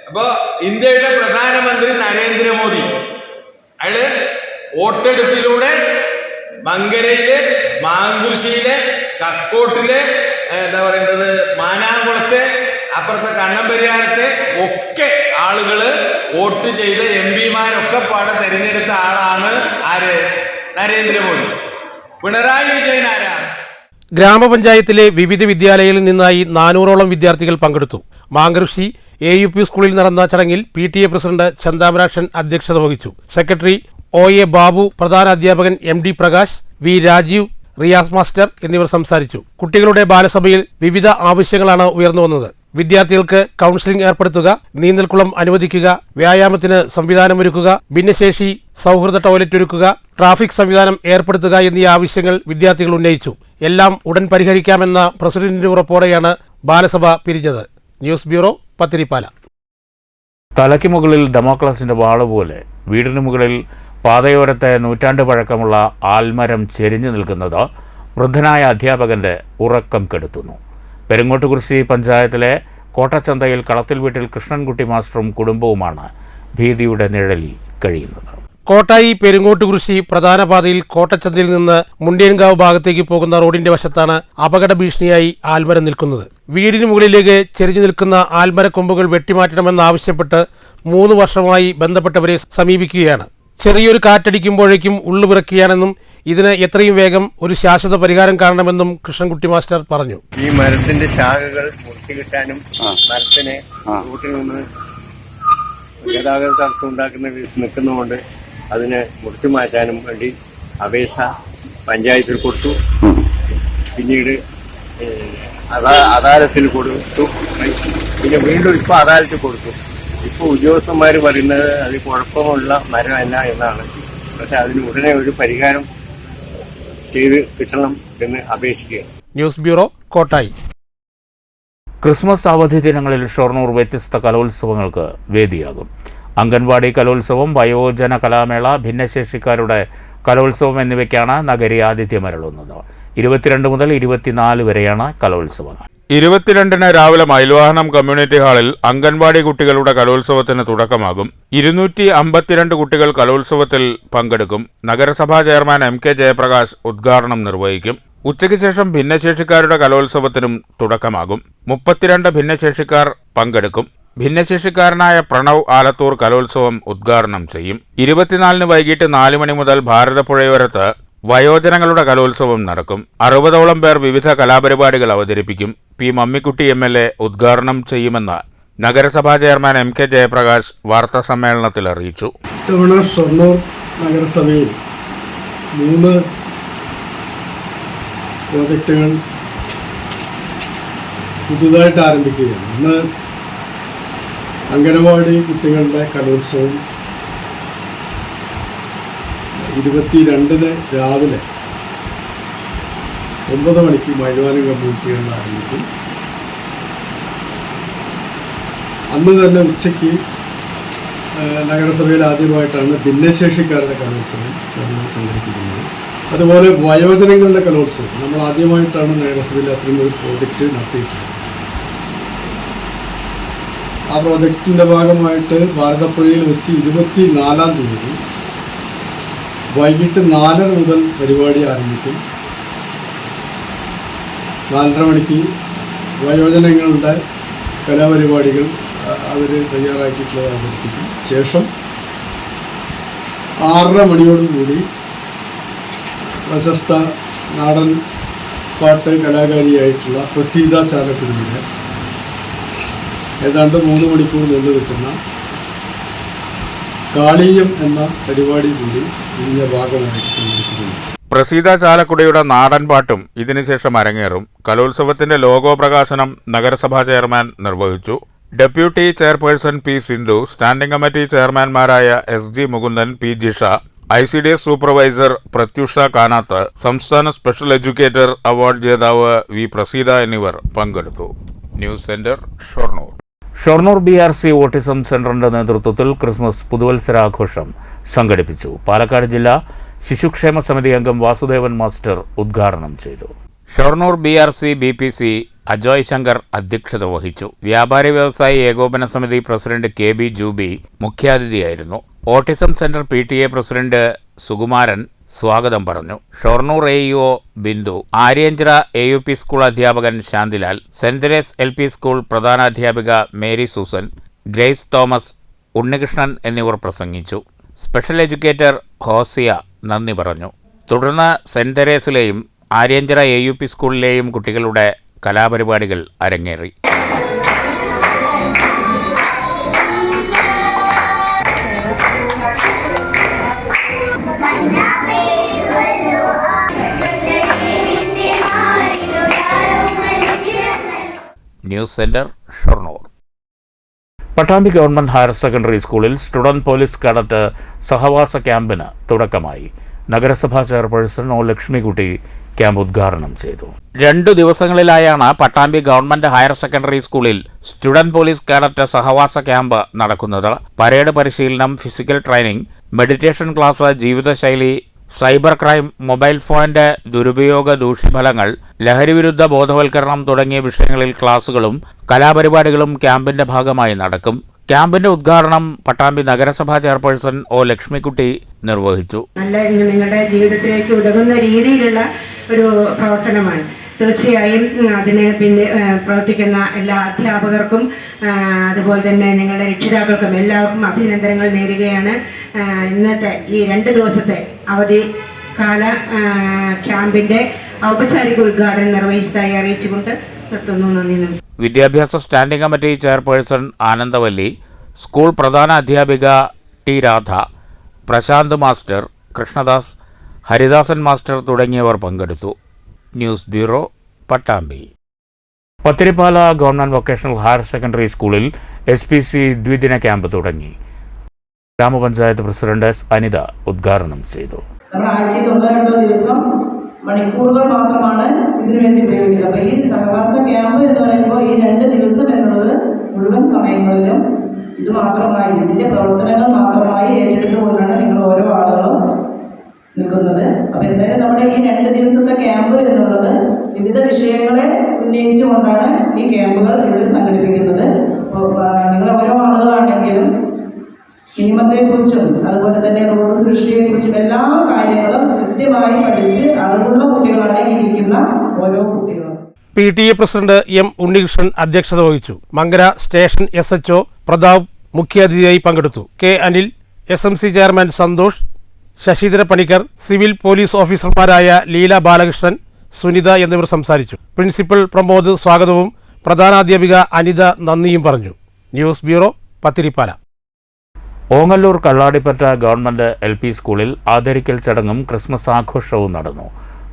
അപ്പൊ ഇന്ത്യയുടെ പ്രധാനമന്ത്രി നരേന്ദ്രമോദി അയാള് വോട്ടെടുപ്പിലൂടെ മങ്കരയിലെ, മാങ്കുരിശിയിലെ, കക്കോട്ടിലെ, എന്താ പറയേണ്ടത്, മാനാംകുളത്തെ, അപ്പുറത്തെ കണ്ണംപരിയാരത്തെ ഒക്കെ ആളുകള് വോട്ട് ചെയ്ത MPമാരൊക്കെ പാടെ തെരഞ്ഞെടുത്ത ആളാണ് ആര്? നരേന്ദ്രമോദി. പിണറായി വിജയൻ ആരാ? ഗ്രാമപഞ്ചായത്തിലെ വിവിധ വിദ്യാലയങ്ങളിൽ നിന്നായി 400ഓളം വിദ്യാർത്ഥികൾ പങ്കെടുത്തു. മാങ്കുരിശി AUP സ്കൂളിൽ നടന്ന ചടങ്ങിൽ PTA പ്രസിഡന്റ് ചന്താമരാക്ഷൻ അധ്യക്ഷത വഹിച്ചു. സെക്രട്ടറി OA ബാബു, പ്രധാന അധ്യാപകൻ MD Prakash, V. Rajeev, Riyas master എന്നിവർ സംസാരിച്ചു. കുട്ടികളുടെ ബാലസഭയിൽ വിവിധ ആവശ്യങ്ങളാണ് ഉയർന്നുവന്നത്. വിദ്യാർത്ഥികൾക്ക് കൗൺസിലിംഗ് ഏർപ്പെടുത്തുക, നീന്തൽക്കുളം അനുവദിക്കുക, വ്യായാമത്തിന് സംവിധാനമൊരുക്കുക, ഭിന്നശേഷി സൗഹൃദ ടോയ്ലറ്റ് ഒരുക്കുക, ട്രാഫിക് സംവിധാനം ഏർപ്പെടുത്തുക എന്നീ ആവശ്യങ്ങൾ വിദ്യാർത്ഥികൾ ഉന്നയിച്ചു. എല്ലാം ഉടൻ പരിഹരിക്കാമെന്ന പ്രസിഡന്റിന്റെ ഉറപ്പോടെയാണ് ബാലസഭ പിരിഞ്ഞത്. News bureau, Pathirippala. തലയ്ക്ക് മുകളിൽ ഡെമോക്രസിന്റെ വാളുപോലെ വീടിന് മുകളിൽ പാതയോരത്തെ നൂറ്റാണ്ട് പഴക്കമുള്ള ആൽമരം ചെരിഞ്ഞു നിൽക്കുന്നത് വൃദ്ധനായ അധ്യാപകന്റെ ഉറക്കം കെടുത്തുന്നു. പെരുങ്ങോട്ടുകുറിശി പഞ്ചായത്തിലെ കോട്ടച്ചന്തയിൽ കളത്തിൽ വീട്ടിൽ കൃഷ്ണൻകുട്ടി മാസ്റ്ററും കുടുംബവുമാണ് ഭീതിയുടെ നിഴലിൽ കഴിയുന്നത്. കോട്ടായി പെരുങ്ങോട്ടുകുറിശി പ്രധാന പാതയിൽ കോട്ടച്ചന്തയിൽ നിന്ന് മുണ്ടിയൻകാവ് ഭാഗത്തേക്ക് പോകുന്ന റോഡിന്റെ വശത്താണ് അപകട ഭീഷണിയായി ആൽമരം നിൽക്കുന്നത്. വീടിന് മുകളിലേക്ക് ചെരിഞ്ഞു നിൽക്കുന്ന ആൽമരക്കൊമ്പുകൾ വെട്ടിമാറ്റണമെന്നാവശ്യപ്പെട്ട് 3 വർഷമായി ബന്ധപ്പെട്ടവരെ സമീപിക്കുകയാണ്. ചെറിയൊരു കാറ്റടിക്കുമ്പോഴേക്കും ഉള്ളുവിറക്കിയാണെന്നും ഇതിന് എത്രയും വേഗം ഒരു ശാശ്വത പരിഹാരം കാണണമെന്നും കൃഷ്ണൻകുട്ടി മാസ്റ്റർ പറഞ്ഞു. ഈ മരത്തിന്റെ ശാഖകൾ മുറിച്ചു കിട്ടാനും മരത്തിന് റൂട്ടിൽ നിന്ന് ഗതാഗത തടസ്സം ഉണ്ടാക്കുന്ന നിൽക്കുന്നതുകൊണ്ട് അതിനെ മുറിച്ചു മാറ്റാനും വേണ്ടി അപേക്ഷ പഞ്ചായത്തിൽ കൊടുത്തു. പിന്നീട് അദാലത്തിൽ കൊടുത്തു. പിന്നെ വീണ്ടും ഇപ്പൊ അദാലത്തിൽ കൊടുത്തു. ഇപ്പോൾ ഉദ്യോഗസ്ഥന്മാർ പറയുന്നത് അത് കുഴപ്പമുള്ള മരമല്ല എന്നാണ്. പക്ഷെ അതിന് ഉടനെ ഒരു പരിഹാരം ചെയ്ത് കിട്ടണം എന്ന് അപേക്ഷിക്കുകയാണ്. News bureau, Kottayi. ക്രിസ്മസ് അവധി ദിനങ്ങളിൽ ഷൊർണൂർ വ്യത്യസ്ത കലോത്സവങ്ങൾക്ക് വേദിയാകും. അംഗൻവാടി കലോത്സവം, വയോജന കലാമേള, ഭിന്നശേഷിക്കാരുടെ കലോത്സവം എന്നിവയ്ക്കാണ് നഗരി ആതിഥ്യമരുളുന്നത്. 22 മുതൽ 24 വരെയാണ് കലോത്സവങ്ങൾ. 22-ന് രാവിലെ മയിൽവാഹനം കമ്മ്യൂണിറ്റി ഹാളിൽ അംഗൻവാടി കുട്ടികളുടെ കലോത്സവത്തിന് തുടക്കമാകും. 252 കുട്ടികൾ കലോത്സവത്തിൽ പങ്കെടുക്കും. നഗരസഭാ ചെയർമാൻ MK ജയപ്രകാശ് ഉദ്ഘാടനം നിർവഹിക്കും. ഉച്ചയ്ക്ക് ശേഷം ഭിന്നശേഷിക്കാരുടെ കലോത്സവത്തിനും തുടക്കമാകും. 32 ഭിന്നശേഷിക്കാർ പങ്കെടുക്കും. ഭിന്നശേഷിക്കാരനായ പ്രണവ് ആലത്തൂർ കലോത്സവം ഉദ്ഘാടനം ചെയ്യും. 24-ന് വൈകിട്ട് 4 മണി മുതൽ ഭാരതപ്പുഴയോരത്ത് വയോജനങ്ങളുടെ കലോത്സവം നടക്കും. 60ഓളം പേർ വിവിധ കലാപരിപാടികൾ അവതരിപ്പിക്കും. P. മമ്മിക്കുട്ടി MLA ഉദ്ഘാടനം ചെയ്യുമെന്ന് നഗരസഭാ ചെയർമാൻ MK ജയപ്രകാശ് വാർത്താ സമ്മേളനത്തിൽ അറിയിച്ചു. ഇത്തവണ ഷൊർണൂർ നഗരസഭയിൽ 3 പ്രോജക്റ്റുകൾ പുതുതായിട്ട് ആരംഭിക്കുകയാണ്. ഒന്ന് അംഗനവാടി കുട്ടികളുടെ കലോത്സവം 22-ന് രാവിലെ 9 മണിക്ക് മൈലവാനം കമ്മ്യൂണിറ്റികളിൽ ആരംഭിക്കും. അന്ന് തന്നെ ഉച്ചയ്ക്ക് നഗരസഭയിൽ ആദ്യമായിട്ടാണ് ഭിന്നശേഷിക്കാരുടെ കലോത്സവം നമ്മൾ സംഘടിപ്പിക്കുന്നത്. അതുപോലെ വയോജനങ്ങളുടെ കലോത്സവം നമ്മൾ ആദ്യമായിട്ടാണ് നഗരസഭയിൽ അത്തരം ഒരു പ്രോജക്റ്റ് നടത്തിയിട്ടുള്ളത്. ആ പ്രോജക്റ്റിൻ്റെ ഭാഗമായിട്ട് ഭാരതപ്പുഴയിൽ വെച്ച് 24-ാം തീയതി വൈകിട്ട് 4:30 മുതൽ പരിപാടി ആരംഭിക്കും. 4:30 മണിക്ക് വയോജനങ്ങളുടെ കലാപരിപാടികൾ അവർ തയ്യാറാക്കിയിട്ടുള്ളത് അവതരിപ്പിക്കും. ശേഷം 6:30 മണിയോടുകൂടി പ്രശസ്ത നാടൻ പാട്ട് കലാകാരിയായിട്ടുള്ള പ്രസീത ചാലക്കുടിയുടെ ഏതാണ്ട് 3 മണിക്കൂർ നീണ്ടു നിൽക്കുന്ന കാളീയം എന്ന പരിപാടി കൂടി ഇതിൻ്റെ ഭാഗമായിട്ട് സംഘടിപ്പിക്കുന്നു. പ്രസീത ചാലക്കുടിയുടെ നാടൻ പാട്ടും ഇതിനുശേഷം അരങ്ങേറും. കലോത്സവത്തിന്റെ ലോഗോ പ്രകാശനം നഗരസഭാ ചെയർമാൻ നിർവഹിച്ചു. Deputy chairperson P Sindhu, standing committee ചെയർമാൻമാരായ SG Mukundan, P Jisha, ICDS supervisor Prathyusha Kanath, സംസ്ഥാന സ്പെഷ്യൽ എഡ്യൂക്കേറ്റർ അവാർഡ് ജേതാവ് വി പ്രസീത എന്നിവർ പങ്കെടുത്തു. News centre, Shoranur. Shoranur BRC autism സെന്ററിന്റെ നേതൃത്വത്തിൽ ക്രിസ്മസ് പുതുവത്സരാഘോഷം സംഘടിപ്പിച്ചു. പാലക്കാട് ജില്ലാ ശിശുക്ഷേമ സമിതി അംഗം വാസുദേവൻ മാസ്റ്റർ ഉദ്ഘാടനം ചെയ്തു. ഷൊർണൂർ BRC BPC അജോയ് ശങ്കർ അധ്യക്ഷത വഹിച്ചു. വ്യാപാരി വ്യവസായി ഏകോപന സമിതി പ്രസിഡന്റ് KB ജൂബി മുഖ്യാതിഥിയായിരുന്നു. Autism centre PTA president Sukumaran സ്വാഗതം പറഞ്ഞു. Shoranur AEO Bindu, Aryanchira AUP school അധ്യാപകൻ Santhilal, saint Therese LP school പ്രധാനാധ്യാപിക Mary Susan, Grace Thomas, Unnikrishnan എന്നിവർ പ്രസംഗിച്ചു. സ്പെഷ്യൽ എഡ്യൂക്കേറ്റർ ഹോസിയ നന്ദി പറഞ്ഞു. തുടർന്ന് സെന്റ് തെരേസിലെയും ആര്യഞ്ചിറ AUP സ്കൂളിലെയും കുട്ടികളുടെ കലാപരിപാടികൾ അരങ്ങേറി. News centre, Shoranur. Pattambi government higher secondary സ്കൂളിൽ സ്റ്റുഡന്റ് പോലീസ് കേഡറ്റ് സഹവാസ ക്യാമ്പിന് തുടക്കമായി. നഗരസഭാ ചെയർപേഴ്സൺ O ലക്ഷ്മിക്കുട്ടി ക്യാമ്പ് ഉദ്ഘാടനം ചെയ്തു. 2 ദിവസങ്ങളിലായാണ് പട്ടാമ്പി ഗവൺമെന്റ് ഹയർ സെക്കൻഡറി സ്കൂളിൽ സ്റ്റുഡന്റ് പോലീസ് കേഡറ്റ് സഹവാസ ക്യാമ്പ് നടക്കുന്നത്. പരേഡ് പരിശീലനം, ഫിസിക്കൽ ട്രെയിനിംഗ്, മെഡിറ്റേഷൻ ക്ലാസ്, ജീവിതശൈലി, സൈബർ ക്രൈം, മൊബൈൽ ഫോണിന്റെ ദുരുപയോഗ ദൂഷ്യഫലങ്ങൾ, ലഹരിവിരുദ്ധ ബോധവൽക്കരണം തുടങ്ങിയ വിഷയങ്ങളിൽ ക്ലാസുകളും കലാപരിപാടികളും ക്യാമ്പിന്റെ ഭാഗമായി നടക്കും. ക്യാമ്പിന്റെ ഉദ്ഘാടനം പട്ടാമ്പി നഗരസഭാ ചെയർപേഴ്സൺ O ലക്ഷ്മിക്കുട്ടി നിർവഹിച്ചു. നല്ല നിങ്ങളുടെ ജീവിതത്തിലേക്ക് ഉതകുന്ന രീതിയിലുള്ള ഒരു പ്രവർത്തനമാണ്. തീർച്ചയായും അതിന് പിന്നെ പ്രവർത്തിക്കുന്ന എല്ലാ അധ്യാപകർക്കും അതുപോലെ തന്നെ നിങ്ങളുടെ രക്ഷിതാക്കൾക്കും എല്ലാവർക്കും അഭിനന്ദനങ്ങൾ നേരുകയാണ്. ഇന്നത്തെ ഈ 2 ദിവസത്തെ അവധിക്കാല ക്യാമ്പിന്റെ ഔപചാരിക ഉദ്ഘാടനം നിർവഹിച്ചതായി അറിയിച്ചുകൊണ്ട് നിർത്തുന്നു. നന്ദി. വിദ്യാഭ്യാസ standing committee chairperson Anandavalli, school പ്രധാന അധ്യാപിക T Radha, Prashanth master, Krishnadas, Haridasan master തുടങ്ങിയവർ പങ്കെടുത്തു. News bureau, Pattambi. Pathirippala government vocational higher secondary സ്കൂളിൽ SPC ദ്വിദിന ക്യാമ്പ് തുടങ്ങി. ഗ്രാമപഞ്ചായത്ത് പ്രസിഡന്റ് S അനിത ഉദ്ഘാടനം ചെയ്തു. ആഴ്ചയിൽ 1-2 ദിവസം മണിക്കൂറുകൾ മാത്രമാണ് ഇതിനു വേണ്ടി ഉപയോഗിക്കുന്നത്. അപ്പോൾ ഈ സഹവാസ ക്യാമ്പ് എന്ന് പറയുമ്പോൾ ഈ 2 ദിവസം എന്നുള്ളത് മുഴുവൻ സമയങ്ങളിലും ഇത് മാത്രമായി ഇതിന്റെ പ്രവർത്തനങ്ങൾ മാത്രമായി ഏറ്റെടുത്തുകൊണ്ടാണ് നിങ്ങൾ ഓരോ ആളുകളും നിൽക്കുന്നത്. അപ്പോൾ എന്തായാലും നമ്മുടെ ഈ 2 ദിവസത്തെ ക്യാമ്പ് എന്നുള്ളത് വിവിധ വിഷയങ്ങളെ ഉന്നയിച്ചുകൊണ്ടാണ് ഈ ക്യാമ്പുകൾ ഇവിടെ സംഘടിപ്പിക്കുന്നത്. അപ്പോൾ നിങ്ങൾ ഓരോ ആളുകളാണെങ്കിലും നിയമത്തെക്കുറിച്ചും അതുപോലെ തന്നെ റോഡ് സുരക്ഷയെക്കുറിച്ചും എല്ലാ കാര്യങ്ങളും കൃത്യമായി പഠിച്ച് അറിവുള്ള കുട്ടികളാണ് ഇരിക്കുന്ന ഓരോ കുട്ടികളും. PTA പ്രസിഡന്റ് M ഉണ്ണികൃഷ്ണൻ അധ്യക്ഷത വഹിച്ചു. മങ്കര സ്റ്റേഷൻ SHO പ്രതാപ് മുഖ്യാതിഥിയായി പങ്കെടുത്തു. K Anil, SMC chairman Santhosh, Sasidhara Panicker, civil police ഓഫീസർമാരായ ലീല ബാലകൃഷ്ണൻ, സുനിത എന്നിവർ സംസാരിച്ചു. പ്രിൻസിപ്പൽ പ്രമോദ് സ്വാഗതവും പ്രധാനാധ്യാപിക അനിത നന്ദിയും പറഞ്ഞു. News bureau, Pathirippala. Ongallur Kalladipatta government LP സ്കൂളിൽ ആദരിക്കൽ ചടങ്ങും ക്രിസ്മസ് ആഘോഷവും നടന്നു.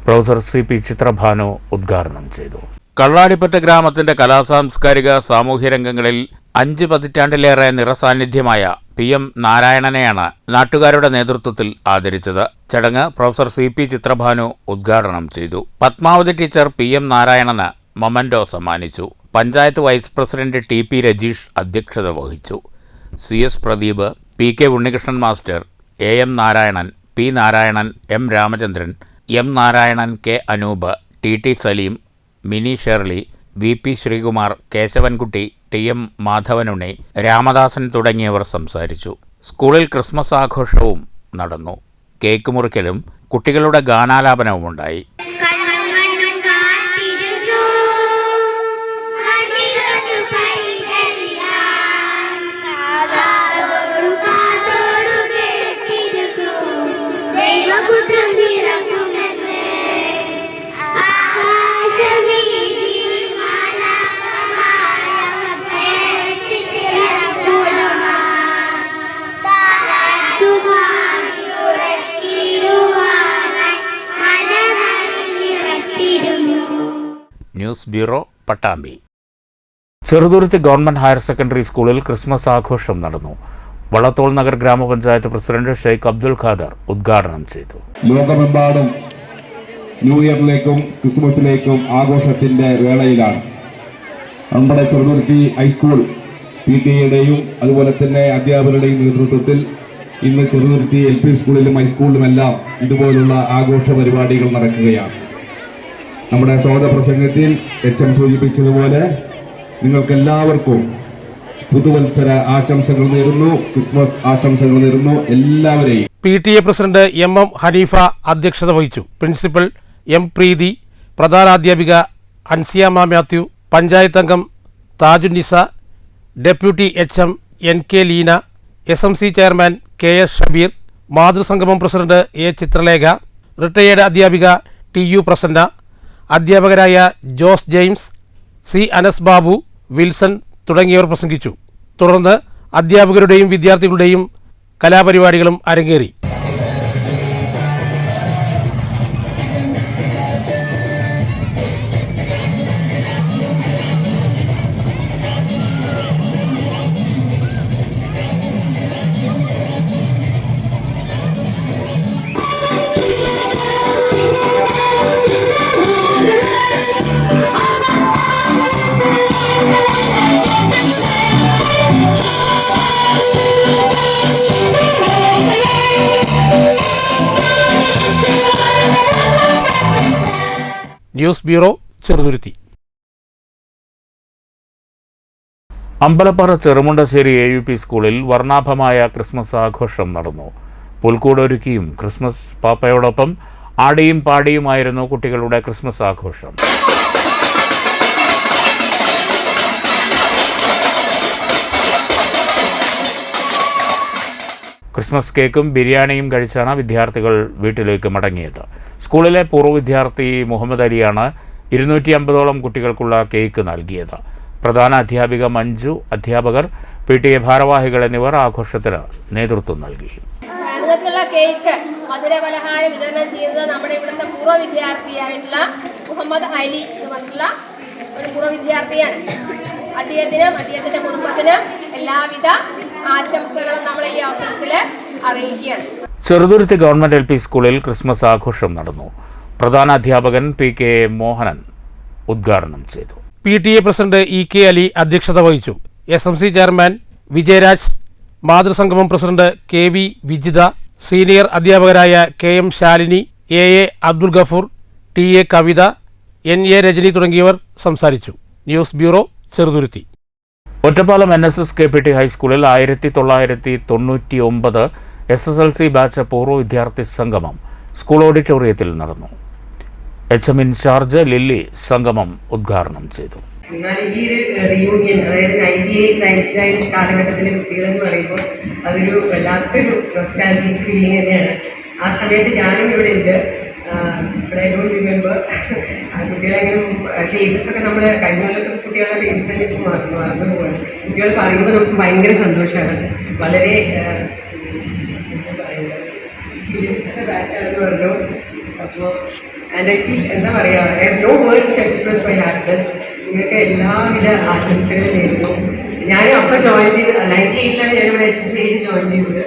പ്രൊഫസർ CP ചിത്രഭാനു ഉദ്ഘാടനം ചെയ്തു. കള്ളാടിപ്പറ്റ ഗ്രാമത്തിന്റെ കലാസാംസ്കാരിക സാമൂഹ്യ രംഗങ്ങളിൽ 5 പതിറ്റാണ്ടിലേറെ നിറസാന്നിധ്യമായ PM നാരായണനെയാണ് നാട്ടുകാരുടെ നേതൃത്വത്തിൽ ആദരിച്ചത്. ചടങ്ങ് പ്രൊഫസർ CP ചിത്രഭാനു ഉദ്ഘാടനം ചെയ്തു. പത്മാവതി ടീച്ചർ PM നാരായണന് മൊമന്റോ സമ്മാനിച്ചു. Panchayat vice president TP Rajeesh അധ്യക്ഷത വഹിച്ചു. CS Pradeep, PK Unnikrishnan master, AM Narayanan, P Narayanan, M Ramachandran, M Narayanan, K Anoop, TT Saleem, Mini Shirley, VP Sreekumar, Keshavankutty, TM Madhavanunni, Ramadasan തുടങ്ങിയവർ സംസാരിച്ചു. സ്കൂളിൽ ക്രിസ്മസ് ആഘോഷവും നടന്നു. കേക്ക് മുറിക്കലും കുട്ടികളുടെ ഗാനാലാപനവും ഉണ്ടായി. News bureau, Pattambi. Cheruthuruthy government higher secondary സ്കൂളിൽ ക്രിസ്മസ് ആഘോഷം നടന്നു. വള്ളത്തോൾ നഗർ ഗ്രാമപഞ്ചായത്ത് പ്രസിഡന്റ് ഷെയ്ഖ് അബ്ദുൽ ഖാദർ ഉദ്ഘാടനം ചെയ്തു. ലോകമെമ്പാടും ന്യൂ ഇയറിലേക്കും ക്രിസ്മസിലേക്കും ആഘോഷത്തിന്റെ വേളയിലാണ്. നമ്മുടെ ചെറുതുരുത്തി ഹൈസ്കൂൾ PTA-യുടെയും അതുപോലെ തന്നെ അധ്യാപകരുടെയും നേതൃത്വത്തിൽ ഇന്ന് ചെറുതുരുത്തി LP സ്കൂളിലും ഹൈസ്കൂളിലുമെല്ലാം ഇതുപോലുള്ള ആഘോഷ പരിപാടികൾ നടക്കുകയാണ്. നമ്മുടെ സ്വാഗത പ്രസംഗത്തിൽ HM സൂചിപ്പിച്ചതുപോലെ നിങ്ങൾക്കെല്ലാവർക്കും പുതുവത്സര ആശംസകൾ നേരുന്നു, ക്രിസ്മസ് ആശംസകൾ നേരുന്നു എല്ലാവരെയും. PTA പ്രസിഡന്റ് MM ഹനീഫ അധ്യക്ഷത വഹിച്ചു. പ്രിൻസിപ്പൽ M പ്രീതി, പ്രധാനാധ്യാപിക അൻസിയാമ മാത്യു, പഞ്ചായത്ത് അംഗം Thajunnisa, deputy HM NK Leena, SMC chairman KS Shabeer, മാതൃസംഗമം പ്രസിഡന്റ് A ചിത്രലേഖ, റിട്ടയേർഡ് അധ്യാപിക TU പ്രസന്ന, അധ്യാപകരായ Jose James, C Anas Babu, Wilson തുടങ്ങിയവർ പ്രസംഗിച്ചു. തുടർന്ന് അധ്യാപകരുടെയും വിദ്യാർത്ഥികളുടെയും കലാപരിപാടികളും അരങ്ങേറി. News bureau, Cheruthuruthy. Ambalappara Cherumundassery AUP സ്കൂളിൽ വർണ്ണാഭമായ ക്രിസ്മസ് ആഘോഷം നടന്നു. പുൽക്കൂടൊരുക്കിയും ക്രിസ്മസ് പാപ്പയോടൊപ്പം ആടിയും പാടിയുമായിരുന്നു കുട്ടികളുടെ ക്രിസ്മസ് ആഘോഷം. ക്രിസ്മസ് കേക്കും ബിരിയാണിയും കഴിച്ചാണ് വിദ്യാർത്ഥികൾ വീട്ടിലേക്ക് മടങ്ങിയത്. സ്കൂളിലെ പൂർവ്വ വിദ്യാർത്ഥി മുഹമ്മദ് അലിയാണ് 250ഓളം കുട്ടികൾക്കുള്ള കേക്ക് നൽകിയത്. പ്രധാന അധ്യാപിക മഞ്ജു, അധ്യാപകർ, PTA ഭാരവാഹികൾ എന്നിവർ ആഘോഷത്തിന് നേതൃത്വം നൽകി. നിങ്ങൾക്കുള്ള കേക്ക് മധുരപലഹാരം വിതരണം ചെയ്യുന്നത് നമ്മുടെ ഇവിടുത്തെ പൂർവ്വ വിദ്യാർത്ഥിയായിട്ടുള്ള മുഹമ്മദ് അലി എന്ന് പറഞ്ഞിട്ടുള്ള ഒരു പൂർവ്വ വിദ്യാർത്ഥിയാണ്. അദ്ദേഹത്തിനും അദ്ദേഹത്തിന്റെ കുടുംബത്തിനും എല്ലാവിധ ആശംസകളും നമ്മൾ ഈ അവസരത്തിൽ അറിയിക്കുകയാണ്. ചെറുതുരുത്തി ഗവൺമെന്റ് LP സ്കൂളിൽ ക്രിസ്മസ് ആഘോഷം നടന്നു. പ്രധാന അധ്യാപകൻ PK മോഹനൻ ഉദ്ഘാടനം ചെയ്തു. PTA പ്രസിഡന്റ് EK അലി അധ്യക്ഷത വഹിച്ചു. SMC ചെയർമാൻ വിജയരാജ്, മാതൃസംഗമം പ്രസിഡന്റ് KV വിജിത, സീനിയർ അധ്യാപകരായ KM Shalini, AA Abdul Gafoor, TA Kavitha, NA Rajani തുടങ്ങിയവർ സംസാരിച്ചു. News bureau, Cheruthuruthy. Ottapalam NSS KPT ഹൈസ്കൂളിൽ 1999 SSLC ബാച്ച് പൂർവ്വ വിദ്യാർത്ഥി സംഗമം സ്കൂൾ ഓഡിറ്റോറിയത്തിൽ നടന്നു. HM ഇൻചാർജ് ലില്ലി സംഗമം ഉദ്ഘാടനം ചെയ്തു. എന്നാൽ ഈ ഒരു റീയൂണിയൻ, അതായത് 98-99 കാലഘട്ടത്തിലെ കുട്ടികളെന്ന് പറയുമ്പോൾ അതൊരു വല്ലാത്തൊരു നൊസ്റ്റാൾജിക് ഫീലിംഗ് തന്നെയാണ്. ആ സമയത്ത് ഞാനും ഇവിടെ ഉണ്ട്. ഐ ഡോണ്ട് റിമെമ്പർ കുട്ടികളെങ്കിലും ഫേസസ് ഒക്കെ നമ്മുടെ കഴിഞ്ഞ കൊല്ലത്തെ കുട്ടികളുടെ ഫേസസ് തന്നെ ഇപ്പോൾ മറന്നു പോകണം. കുട്ടികൾ പറയുമ്പോൾ നമുക്ക് ഭയങ്കര സന്തോഷമാണ്. വളരെ ബാച്ചാണെന്ന് പറഞ്ഞു. അപ്പോൾ ആൻഡ് ഐ ഫീൽ എന്താ പറയുക, I have no words to express my happiness. നിങ്ങൾക്ക് എല്ലാവിധ ആശംസകളും നേരുന്നു. ഞാനും അപ്പം ജോയിൻ ചെയ്ത് 98-ലാണ് ഞാനിവിടെ HSC ജോയിൻ ചെയ്തത്.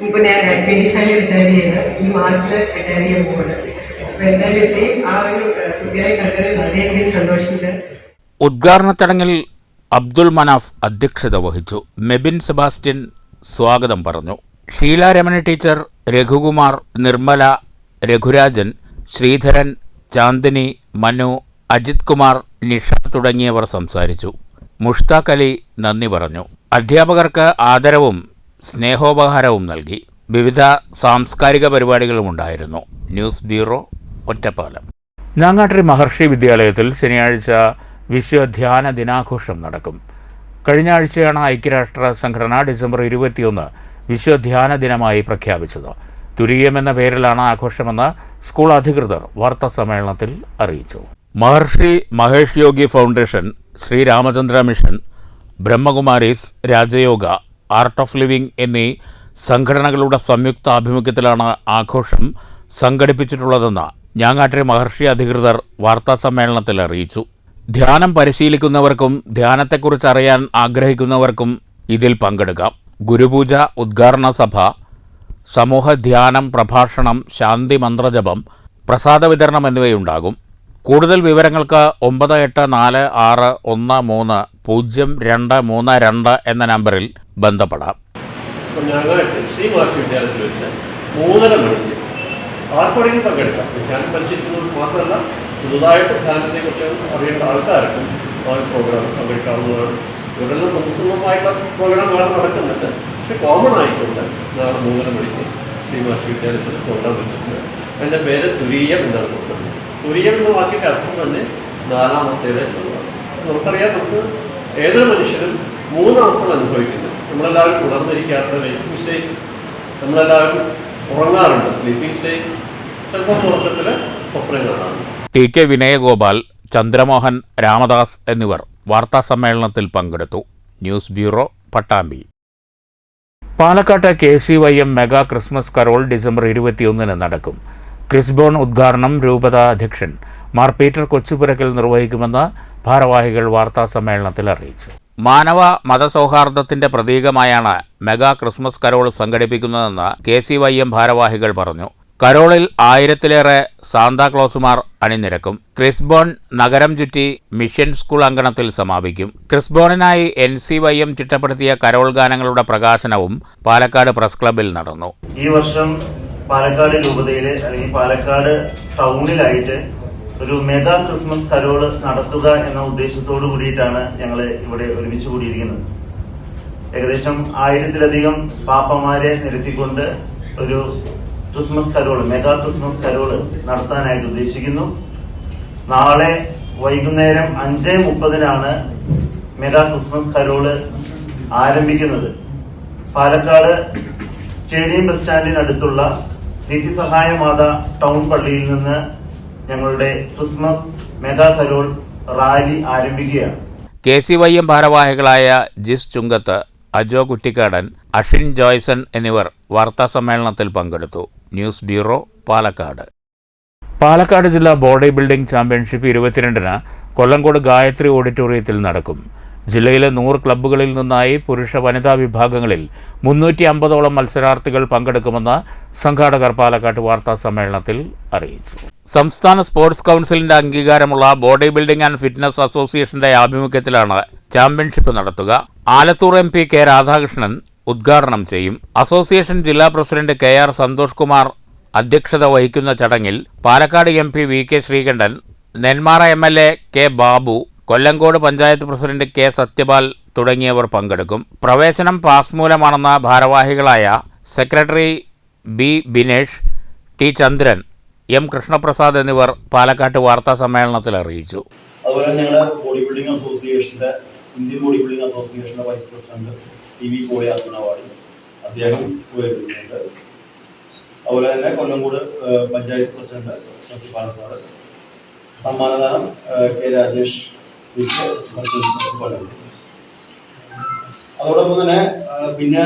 ഇപ്പോൾ ഞാൻ 25 റിട്ടയർ ചെയ്ത് ഈ മാർച്ചിൽ റിട്ടയർ ചെയ്യാൻ പോകുന്നത്. അപ്പോൾ എന്തായാലും ആ ഒരു കുട്ടികളെ കണ്ടത് വളരെയധികം സന്തോഷമുണ്ട്. ഉദ്ഘാടന ചടങ്ങിൽ അബ്ദുൾ മനാഫ് അധ്യക്ഷത വഹിച്ചു. മെബിൻ സെബാസ്റ്റ്യൻ, സ്വാഗതം പറഞ്ഞു. ഷീല രമണി ടീച്ചർ, രഘുകുമാർ, നിർമ്മല, രഘുരാജൻ, ശ്രീധരൻ, ചാന്ദിനി, മനു, അജിത് കുമാർ, നിഷ തുടങ്ങിയവർ സംസാരിച്ചു. മുഷ്താഖ് അലി നന്ദി പറഞ്ഞു. അധ്യാപകർക്ക് ആദരവും സ്നേഹോപഹാരവും നൽകി. വിവിധ സാംസ്കാരിക പരിപാടികളുമുണ്ടായിരുന്നു. News bureau, Ottapalam. ഞാങ്ങാട്ടിരി മഹർഷി വിദ്യാലയത്തിൽ ശനിയാഴ്ച വിശ്വധ്യാന ദിനാഘോഷം നടക്കും. കഴിഞ്ഞ ആഴ്ചയാണ് ഐക്യരാഷ്ട്ര സംഘടന ഡിസംബർ 21 വിശ്വധ്യാന ദിനമായി പ്രഖ്യാപിച്ചത്. തുരീയം എന്ന പേരിലാണ് ആഘോഷമെന്ന് സ്കൂൾ അധികൃതർ വാർത്താസമ്മേളനത്തിൽ അറിയിച്ചു. Maharshi Mahesh Yogi foundation, Sreeramachandra mission, Brahmakumaris, Rajayoga, art of living എന്നീ സംഘടനകളുടെ സംയുക്ത ആഭിമുഖ്യത്തിലാണ് ആഘോഷം സംഘടിപ്പിച്ചിട്ടുള്ളതെന്ന് ഞാങ്ങാട്ടിരി മഹർഷി അധികൃതർ വാർത്താസമ്മേളനത്തിൽ അറിയിച്ചു. ധ്യാനം പരിശീലിക്കുന്നവർക്കും ധ്യാനത്തെക്കുറിച്ച് അറിയാൻ ആഗ്രഹിക്കുന്നവർക്കും ഇതിൽ പങ്കെടുക്കാം. ഗുരുപൂജ, ഉദ്ഘാടന സഭ, സമൂഹ ധ്യാനം, പ്രഭാഷണം, ശാന്തി മന്ത്രജപം, പ്രസാദ വിതരണം എന്നിവയുണ്ടാകും. കൂടുതൽ വിവരങ്ങൾക്ക് 9846130232 എന്ന നമ്പറിൽ ബന്ധപ്പെടാം. ഞാങ്ങാട്ടി ശ്രീ മഹർഷി വിദ്യാലയത്തിൽ വെച്ച് 3:30 മണിക്ക് ആർക്കെങ്കിലും പങ്കെടുക്കാം. ധ്യാനം പരിശീലിക്കുന്നവർക്ക് മാത്രമല്ല, പുതുതായിട്ട് ധ്യാനത്തെക്കുറിച്ച് അറിയേണ്ട ആൾക്കാർക്കും ആ പ്രോഗ്രാം പങ്കെടുക്കാവുന്നതാണ്. ഇവരെല്ലാം സമ്പൂർണ്ണമായിട്ടുള്ള പ്രോഗ്രാമാണ് നടക്കുന്നുണ്ട്. പക്ഷെ കോമൺ ആയിക്കൊണ്ട് നാളെ 3:30 മണിക്ക് ശ്രീ മഹർഷി വിദ്യാലയത്തിൽ പ്രോഗ്രാം വെച്ചിട്ടുണ്ട്. അതിൻ്റെ പേര് തുരീയം എന്നാണ് കൊടുക്കുന്നത്. തുരീയം എന്ന വാക്കിൻ്റെ അർത്ഥം തന്നെ 4ാമത്തേത് എന്നുള്ളതാണ്. നമുക്കറിയാം, നമുക്ക് ഏതൊരു മനുഷ്യരും 3 അവസ്ഥകൾ അനുഭവിക്കുന്നത്. നമ്മളെല്ലാവരും ഉണർന്നിരിക്കാറുണ്ട്, വെയിറ്റിംഗ് സ്റ്റേറ്റ്. നമ്മളെല്ലാവരും ഉറങ്ങാറുണ്ട്, സ്ലീപ്പിംഗ് സ്റ്റേറ്റ്. ചിലപ്പോൾ ഉറക്കത്തിൽ സ്വപ്നം കാണാറുണ്ട്. ടി കെ വിനയഗോപാൽ, ചന്ദ്രമോഹൻ, രാമദാസ് എന്നിവർ വാർത്താസമ്മേളനത്തിൽ പങ്കെടുത്തു. News bureau, Pattambi. പാലക്കാട്ട് KCYM mega Christmas Carol December 21 നടക്കും. ക്രിസ്ബോൺ ഉദ്ഘാടനം രൂപത അധ്യക്ഷൻ മാർ പീറ്റർ കൊച്ചുപുരക്കൽ നിർവഹിക്കുമെന്ന് ഭാരവാഹികൾ വാർത്താസമ്മേളനത്തിൽ അറിയിച്ചു. മാനവ മതസൗഹാർദ്ദത്തിന്റെ പ്രതീകമായാണ് മെഗാ ക്രിസ്മസ് കരോൾ സംഘടിപ്പിക്കുന്നതെന്ന് KCYM ഭാരവാഹികൾ പറഞ്ഞു. കരോളിൽ 1000-ലേറെ സാന്താക്ലോസുമാർ അണിനിരക്കും. ക്രിസ്ബോൺ നഗരം ചുറ്റി മിഷൻ സ്കൂൾ അങ്കണത്തിൽ സമാപിക്കും. ക്രിസ്ബോണിനായി NCYM ചിട്ടപ്പെടുത്തിയ കരോൾ ഗാനങ്ങളുടെ പ്രകാശനവും പാലക്കാട് പ്രസ് ക്ലബിൽ നടന്നു. ഈ വർഷം പാലക്കാട് രൂപതയിൽ അല്ലെങ്കിൽ പാലക്കാട് ടൗണിലായിട്ട് ഒരു മെഗാ ക്രിസ്മസ് കരോള് നടത്തുക എന്ന ഉദ്ദേശത്തോടു കൂടിയിട്ടാണ് ഞങ്ങൾ ഇവിടെ ഒരുമിച്ച് കൂടിയിരിക്കുന്നത്. ഏകദേശം 1000-ലധികം പാപ്പമാരെ നിരത്തിക്കൊണ്ട് ഒരു Christmas carol, mega Christmas carol നടത്താനായിട്ട് ഉദ്ദേശിക്കുന്നു. നാളെ വൈകുന്നേരം 5:30 മെഗാ ക്രിസ്മസ് കരോള് ആരംഭിക്കുന്നത്. പാലക്കാട് സ്റ്റേഡിയം ബസ് സ്റ്റാൻഡിനടുത്തുള്ള നിത്യസഹായ മാത ടൗൺ പള്ളിയിൽ നിന്ന് ഞങ്ങളുടെ ക്രിസ്മസ് മെഗാ കരോൾ റാലി ആരംഭിക്കുകയാണ്. KCYM ഭാരവാഹികളായ ജിസ് ചുങ്കത്ത്, അജോ കുറ്റിക്കാടൻ, അഷിൻ ജോയ്സൺ എന്നിവർ വാർത്താസമ്മേളനത്തിൽ പങ്കെടുത്തു. News bureau, Palakkad. പാലക്കാട് ജില്ലാ ബോഡി ബിൽഡിംഗ് ചാമ്പ്യൻഷിപ്പ് 22-ന് കൊല്ലങ്കോട് ഗായത്രി ഓഡിറ്റോറിയത്തിൽ നടക്കും. ജില്ലയിലെ 100 ക്ലബ്ബുകളിൽ നിന്നായി പുരുഷ വനിതാ വിഭാഗങ്ങളിൽ 350ഓളം മത്സരാർത്ഥികൾ പങ്കെടുക്കുമെന്ന് സംഘാടകർ പാലക്കാട് വാർത്താസമ്മേളനത്തിൽ അറിയിച്ചു. സംസ്ഥാന സ്പോർട്സ് കൗൺസിലിന്റെ അംഗീകാരമുള്ള ബോഡി ബിൽഡിംഗ് ആൻഡ് ഫിറ്റ്നസ് അസോസിയേഷന്റെ ആഭിമുഖ്യത്തിലാണ് ചാമ്പ്യൻഷിപ്പ് നടത്തുക. ആലത്തൂർ MP കെ രാധാകൃഷ്ണൻ ഉദ്ഘാടനം ചെയ്യും. അസോസിയേഷൻ ജില്ലാ പ്രസിഡന്റ് KR സന്തോഷ് കുമാർ അധ്യക്ഷത വഹിക്കുന്ന ചടങ്ങിൽ Palakkad MP VK Sreekandan, Nenmara MLA K Babu, Kollengode panchayat president K Sathyapal തുടങ്ങിയവർ പങ്കെടുക്കും. പ്രവേശനം പാസ് മൂലമാണെന്ന ഭാരവാഹികളായ secretary B Binesh, T Chandran, M Krishnaprasad എന്നിവർ പാലക്കാട്ട് വാർത്താ സമ്മേളനത്തിൽ അറിയിച്ചു. അതുപോലെ ഞങ്ങളുടെ ബോഡി ബിൽഡിംഗ് അസോസിയേഷന്റെ, ഇന്ത്യൻ ബോഡി ബിൽഡിംഗ് അസോസിയേഷന്റെ vice president TV Koya Arjunavadi അദ്ദേഹം വരുന്നുണ്ട്. അതുപോലെ തന്നെ കൊല്ലങ്കോട് പഞ്ചായത്ത് പ്രസിഡന്റ് സത്യപാൽ സാറ്, സമ്മാനദാനം കെ രാജേഷ്, അതോടൊപ്പം തന്നെ പിന്നെ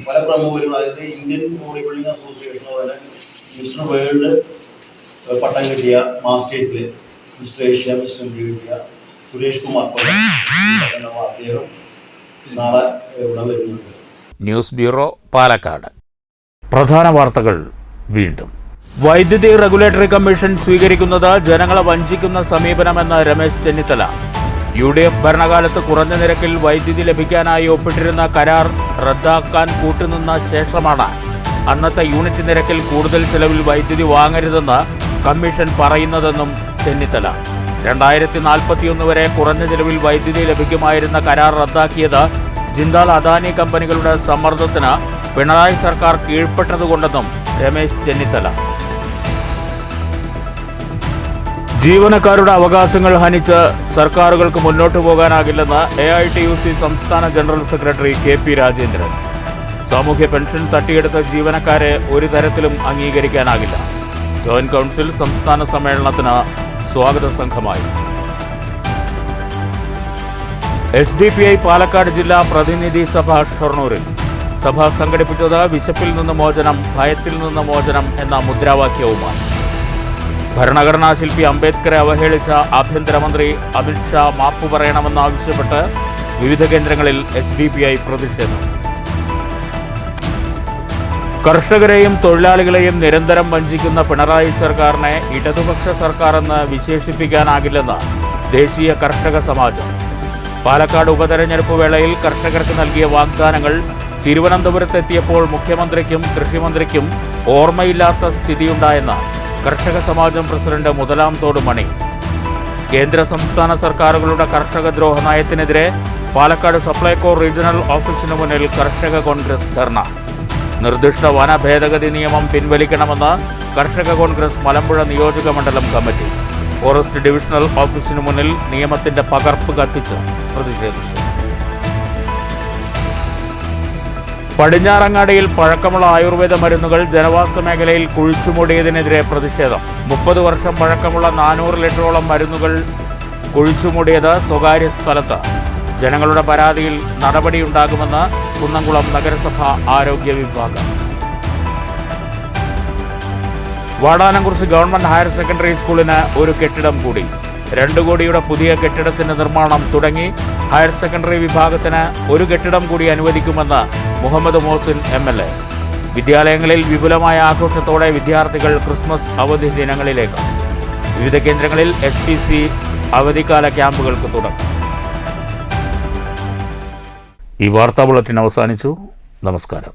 പല പ്രമുഖരും, അതായത് ഇന്ത്യൻ ബോഡി ബിൽഡിംഗ് അസോസിയേഷൻ പോലെ മിസ്റ്റർ വേൾഡ് പട്ടം കിട്ടിയ മാസ്റ്റേഴ്സിൽ മിസ്റ്റർ ഏഷ്യ, മിസ്റ്റർ ഇന്ത്യ കിട്ടിയ സുരേഷ് കുമാർ അദ്ദേഹം നാളെ ഇവിടെ വരുന്നുണ്ട്. News bureau, Palakkad. പ്രധാന വാർത്തകൾ വീണ്ടും. വൈദ്യുതി റെഗുലേറ്ററി കമ്മീഷൻ സ്വീകരിക്കുന്നത് ജനങ്ങളെ വഞ്ചിക്കുന്ന സമീപനമെന്ന് രമേശ് ചെന്നിത്തല. UDF ഭരണകാലത്ത് കുറഞ്ഞ നിരക്കിൽ വൈദ്യുതി ലഭിക്കാനായി ഒപ്പിട്ടിരുന്ന കരാർ റദ്ദാക്കാൻ കൂട്ടുനിന്ന ശേഷമാണ് അന്നത്തെ യൂണിറ്റ് നിരക്കിൽ കൂടുതൽ ചെലവിൽ വൈദ്യുതി വാങ്ങരുതെന്ന് കമ്മീഷൻ പറയുന്നതെന്നും ചെന്നിത്തല. 2041 വരെ കുറഞ്ഞ ചെലവിൽ വൈദ്യുതി ലഭിക്കുമായിരുന്ന കരാർ റദ്ദാക്കിയത് ജിന്ദാൽ അദാനി കമ്പനികളുടെ സമ്മർദ്ദത്തിന് പിണറായി സർക്കാർ കീഴ്പ്പെട്ടതുകൊണ്ടെന്നും രമേശ് ചെന്നിത്തല. ജീവനക്കാരുടെ അവകാശങ്ങൾ ഹനിച്ച് സർക്കാരുകൾക്ക് മുന്നോട്ടു പോകാനാകില്ലെന്ന് AITUC സംസ്ഥാന ജനറൽ സെക്രട്ടറി KP രാജേന്ദ്രൻ. സാമൂഹ്യ പെൻഷൻ തട്ടിയെടുത്ത ജീവനക്കാരെ ഒരു തരത്തിലും അംഗീകരിക്കാനാകില്ല. ജോയിന്റ് കൗൺസിൽ സംസ്ഥാന സമ്മേളനത്തിന് സ്വാഗത സംഘമായി. SDPI പാലക്കാട് ജില്ലാ പ്രതിനിധി സഭ ഷൊർണൂരിൽ. സഭ സംഘടിപ്പിച്ചത് വിശപ്പിൽ നിന്ന് മോചനം, ഭയത്തിൽ നിന്ന് മോചനം എന്ന മുദ്രാവാക്യവുമാണ്. ഭരണഘടനാ ശില്പി അംബേദ്കറെ അവഹേളിച്ച ആഭ്യന്തരമന്ത്രി അമിത്ഷാ മാപ്പു പറയണമെന്നാവശ്യപ്പെട്ട് വിവിധ കേന്ദ്രങ്ങളിൽ SDPI പ്രതിഷേധം. കർഷകരെയും തൊഴിലാളികളെയും നിരന്തരം വഞ്ചിക്കുന്ന പിണറായി സർക്കാരിനെ ഇടതുപക്ഷ സർക്കാരെന്ന് വിശേഷിപ്പിക്കാനാകില്ലെന്ന് ദേശീയ കർഷക സമാജം. പാലക്കാട് ഉപതെരഞ്ഞെടുപ്പ് വേളയിൽ കർഷകർക്ക് നൽകിയ വാഗ്ദാനങ്ങൾ തിരുവനന്തപുരത്തെത്തിയപ്പോൾ മുഖ്യമന്ത്രിക്കും കൃഷിമന്ത്രിക്കും ഓർമ്മയില്ലാത്ത സ്ഥിതിയുണ്ടായെന്ന് കർഷക സമാജം പ്രസിഡന്റ് മുതലാംതോട് മണി. കേന്ദ്ര സംസ്ഥാന സർക്കാരുകളുടെ കർഷക ദ്രോഹ നയത്തിനെതിരെ പാലക്കാട് സപ്ലൈകോ റീജിയണൽ ഓഫീസിനു മുന്നിൽ കർഷക കോൺഗ്രസ് ധർണ. നിർദ്ദിഷ്ട വന ഭേദഗതി നിയമം പിൻവലിക്കണമെന്ന് കർഷക കോൺഗ്രസ് മലമ്പുഴ നിയോജക മണ്ഡലം കമ്മിറ്റി. ഫോറസ്റ്റ് ഡിവിഷണൽ ഓഫീസിനു മുന്നിൽ നിയമത്തിന്റെ പകർപ്പ് കത്തിച്ച് പ്രതിഷേധിച്ചു. പടിഞ്ഞാറങ്ങാടിയിൽ പഴക്കമുള്ള ആയുർവേദ മരുന്നുകൾ ജനവാസ മേഖലയിൽ കുഴിച്ചുമൂടിയതിനെതിരെ പ്രതിഷേധം. 30 വർഷം പഴക്കമുള്ള 400 ലിറ്ററോളം മരുന്നുകൾ കുഴിച്ചുമൂടിയത് സ്വകാര്യ സ്ഥലത്ത്. ജനങ്ങളുടെ പരാതിയിൽ നടപടിയുണ്ടാകുമെന്ന് കുന്നംകുളം നഗരസഭ ആരോഗ്യ വിഭാഗം. വാടാനംകുറിശി ഗവൺമെന്റ് ഹയർ സെക്കൻഡറി സ്കൂളിന് ഒരു കെട്ടിടം കൂടി. 2 കോടിയുടെ പുതിയ കെട്ടിടത്തിന്റെ നിർമ്മാണം തുടങ്ങി. ഹയർ സെക്കൻഡറി വിഭാഗത്തിന് ഒരു കെട്ടിടം കൂടി അനുവദിക്കുമെന്ന് മുഹമ്മദ് മോസിൻ MLA. വിദ്യാലയങ്ങളിൽ വിപുലമായ ആഘോഷത്തോടെ വിദ്യാർത്ഥികൾ ക്രിസ്മസ് അവധി ദിനങ്ങളിലേക്ക്. വിവിധ കേന്ദ്രങ്ങളിൽ SPC അവധിക്കാല ക്യാമ്പുകൾക്ക് തുടക്കം. ഈ വാർത്താ ബുള്ളറ്റിൻ അവസാനിച്ചു. നമസ്കാരം.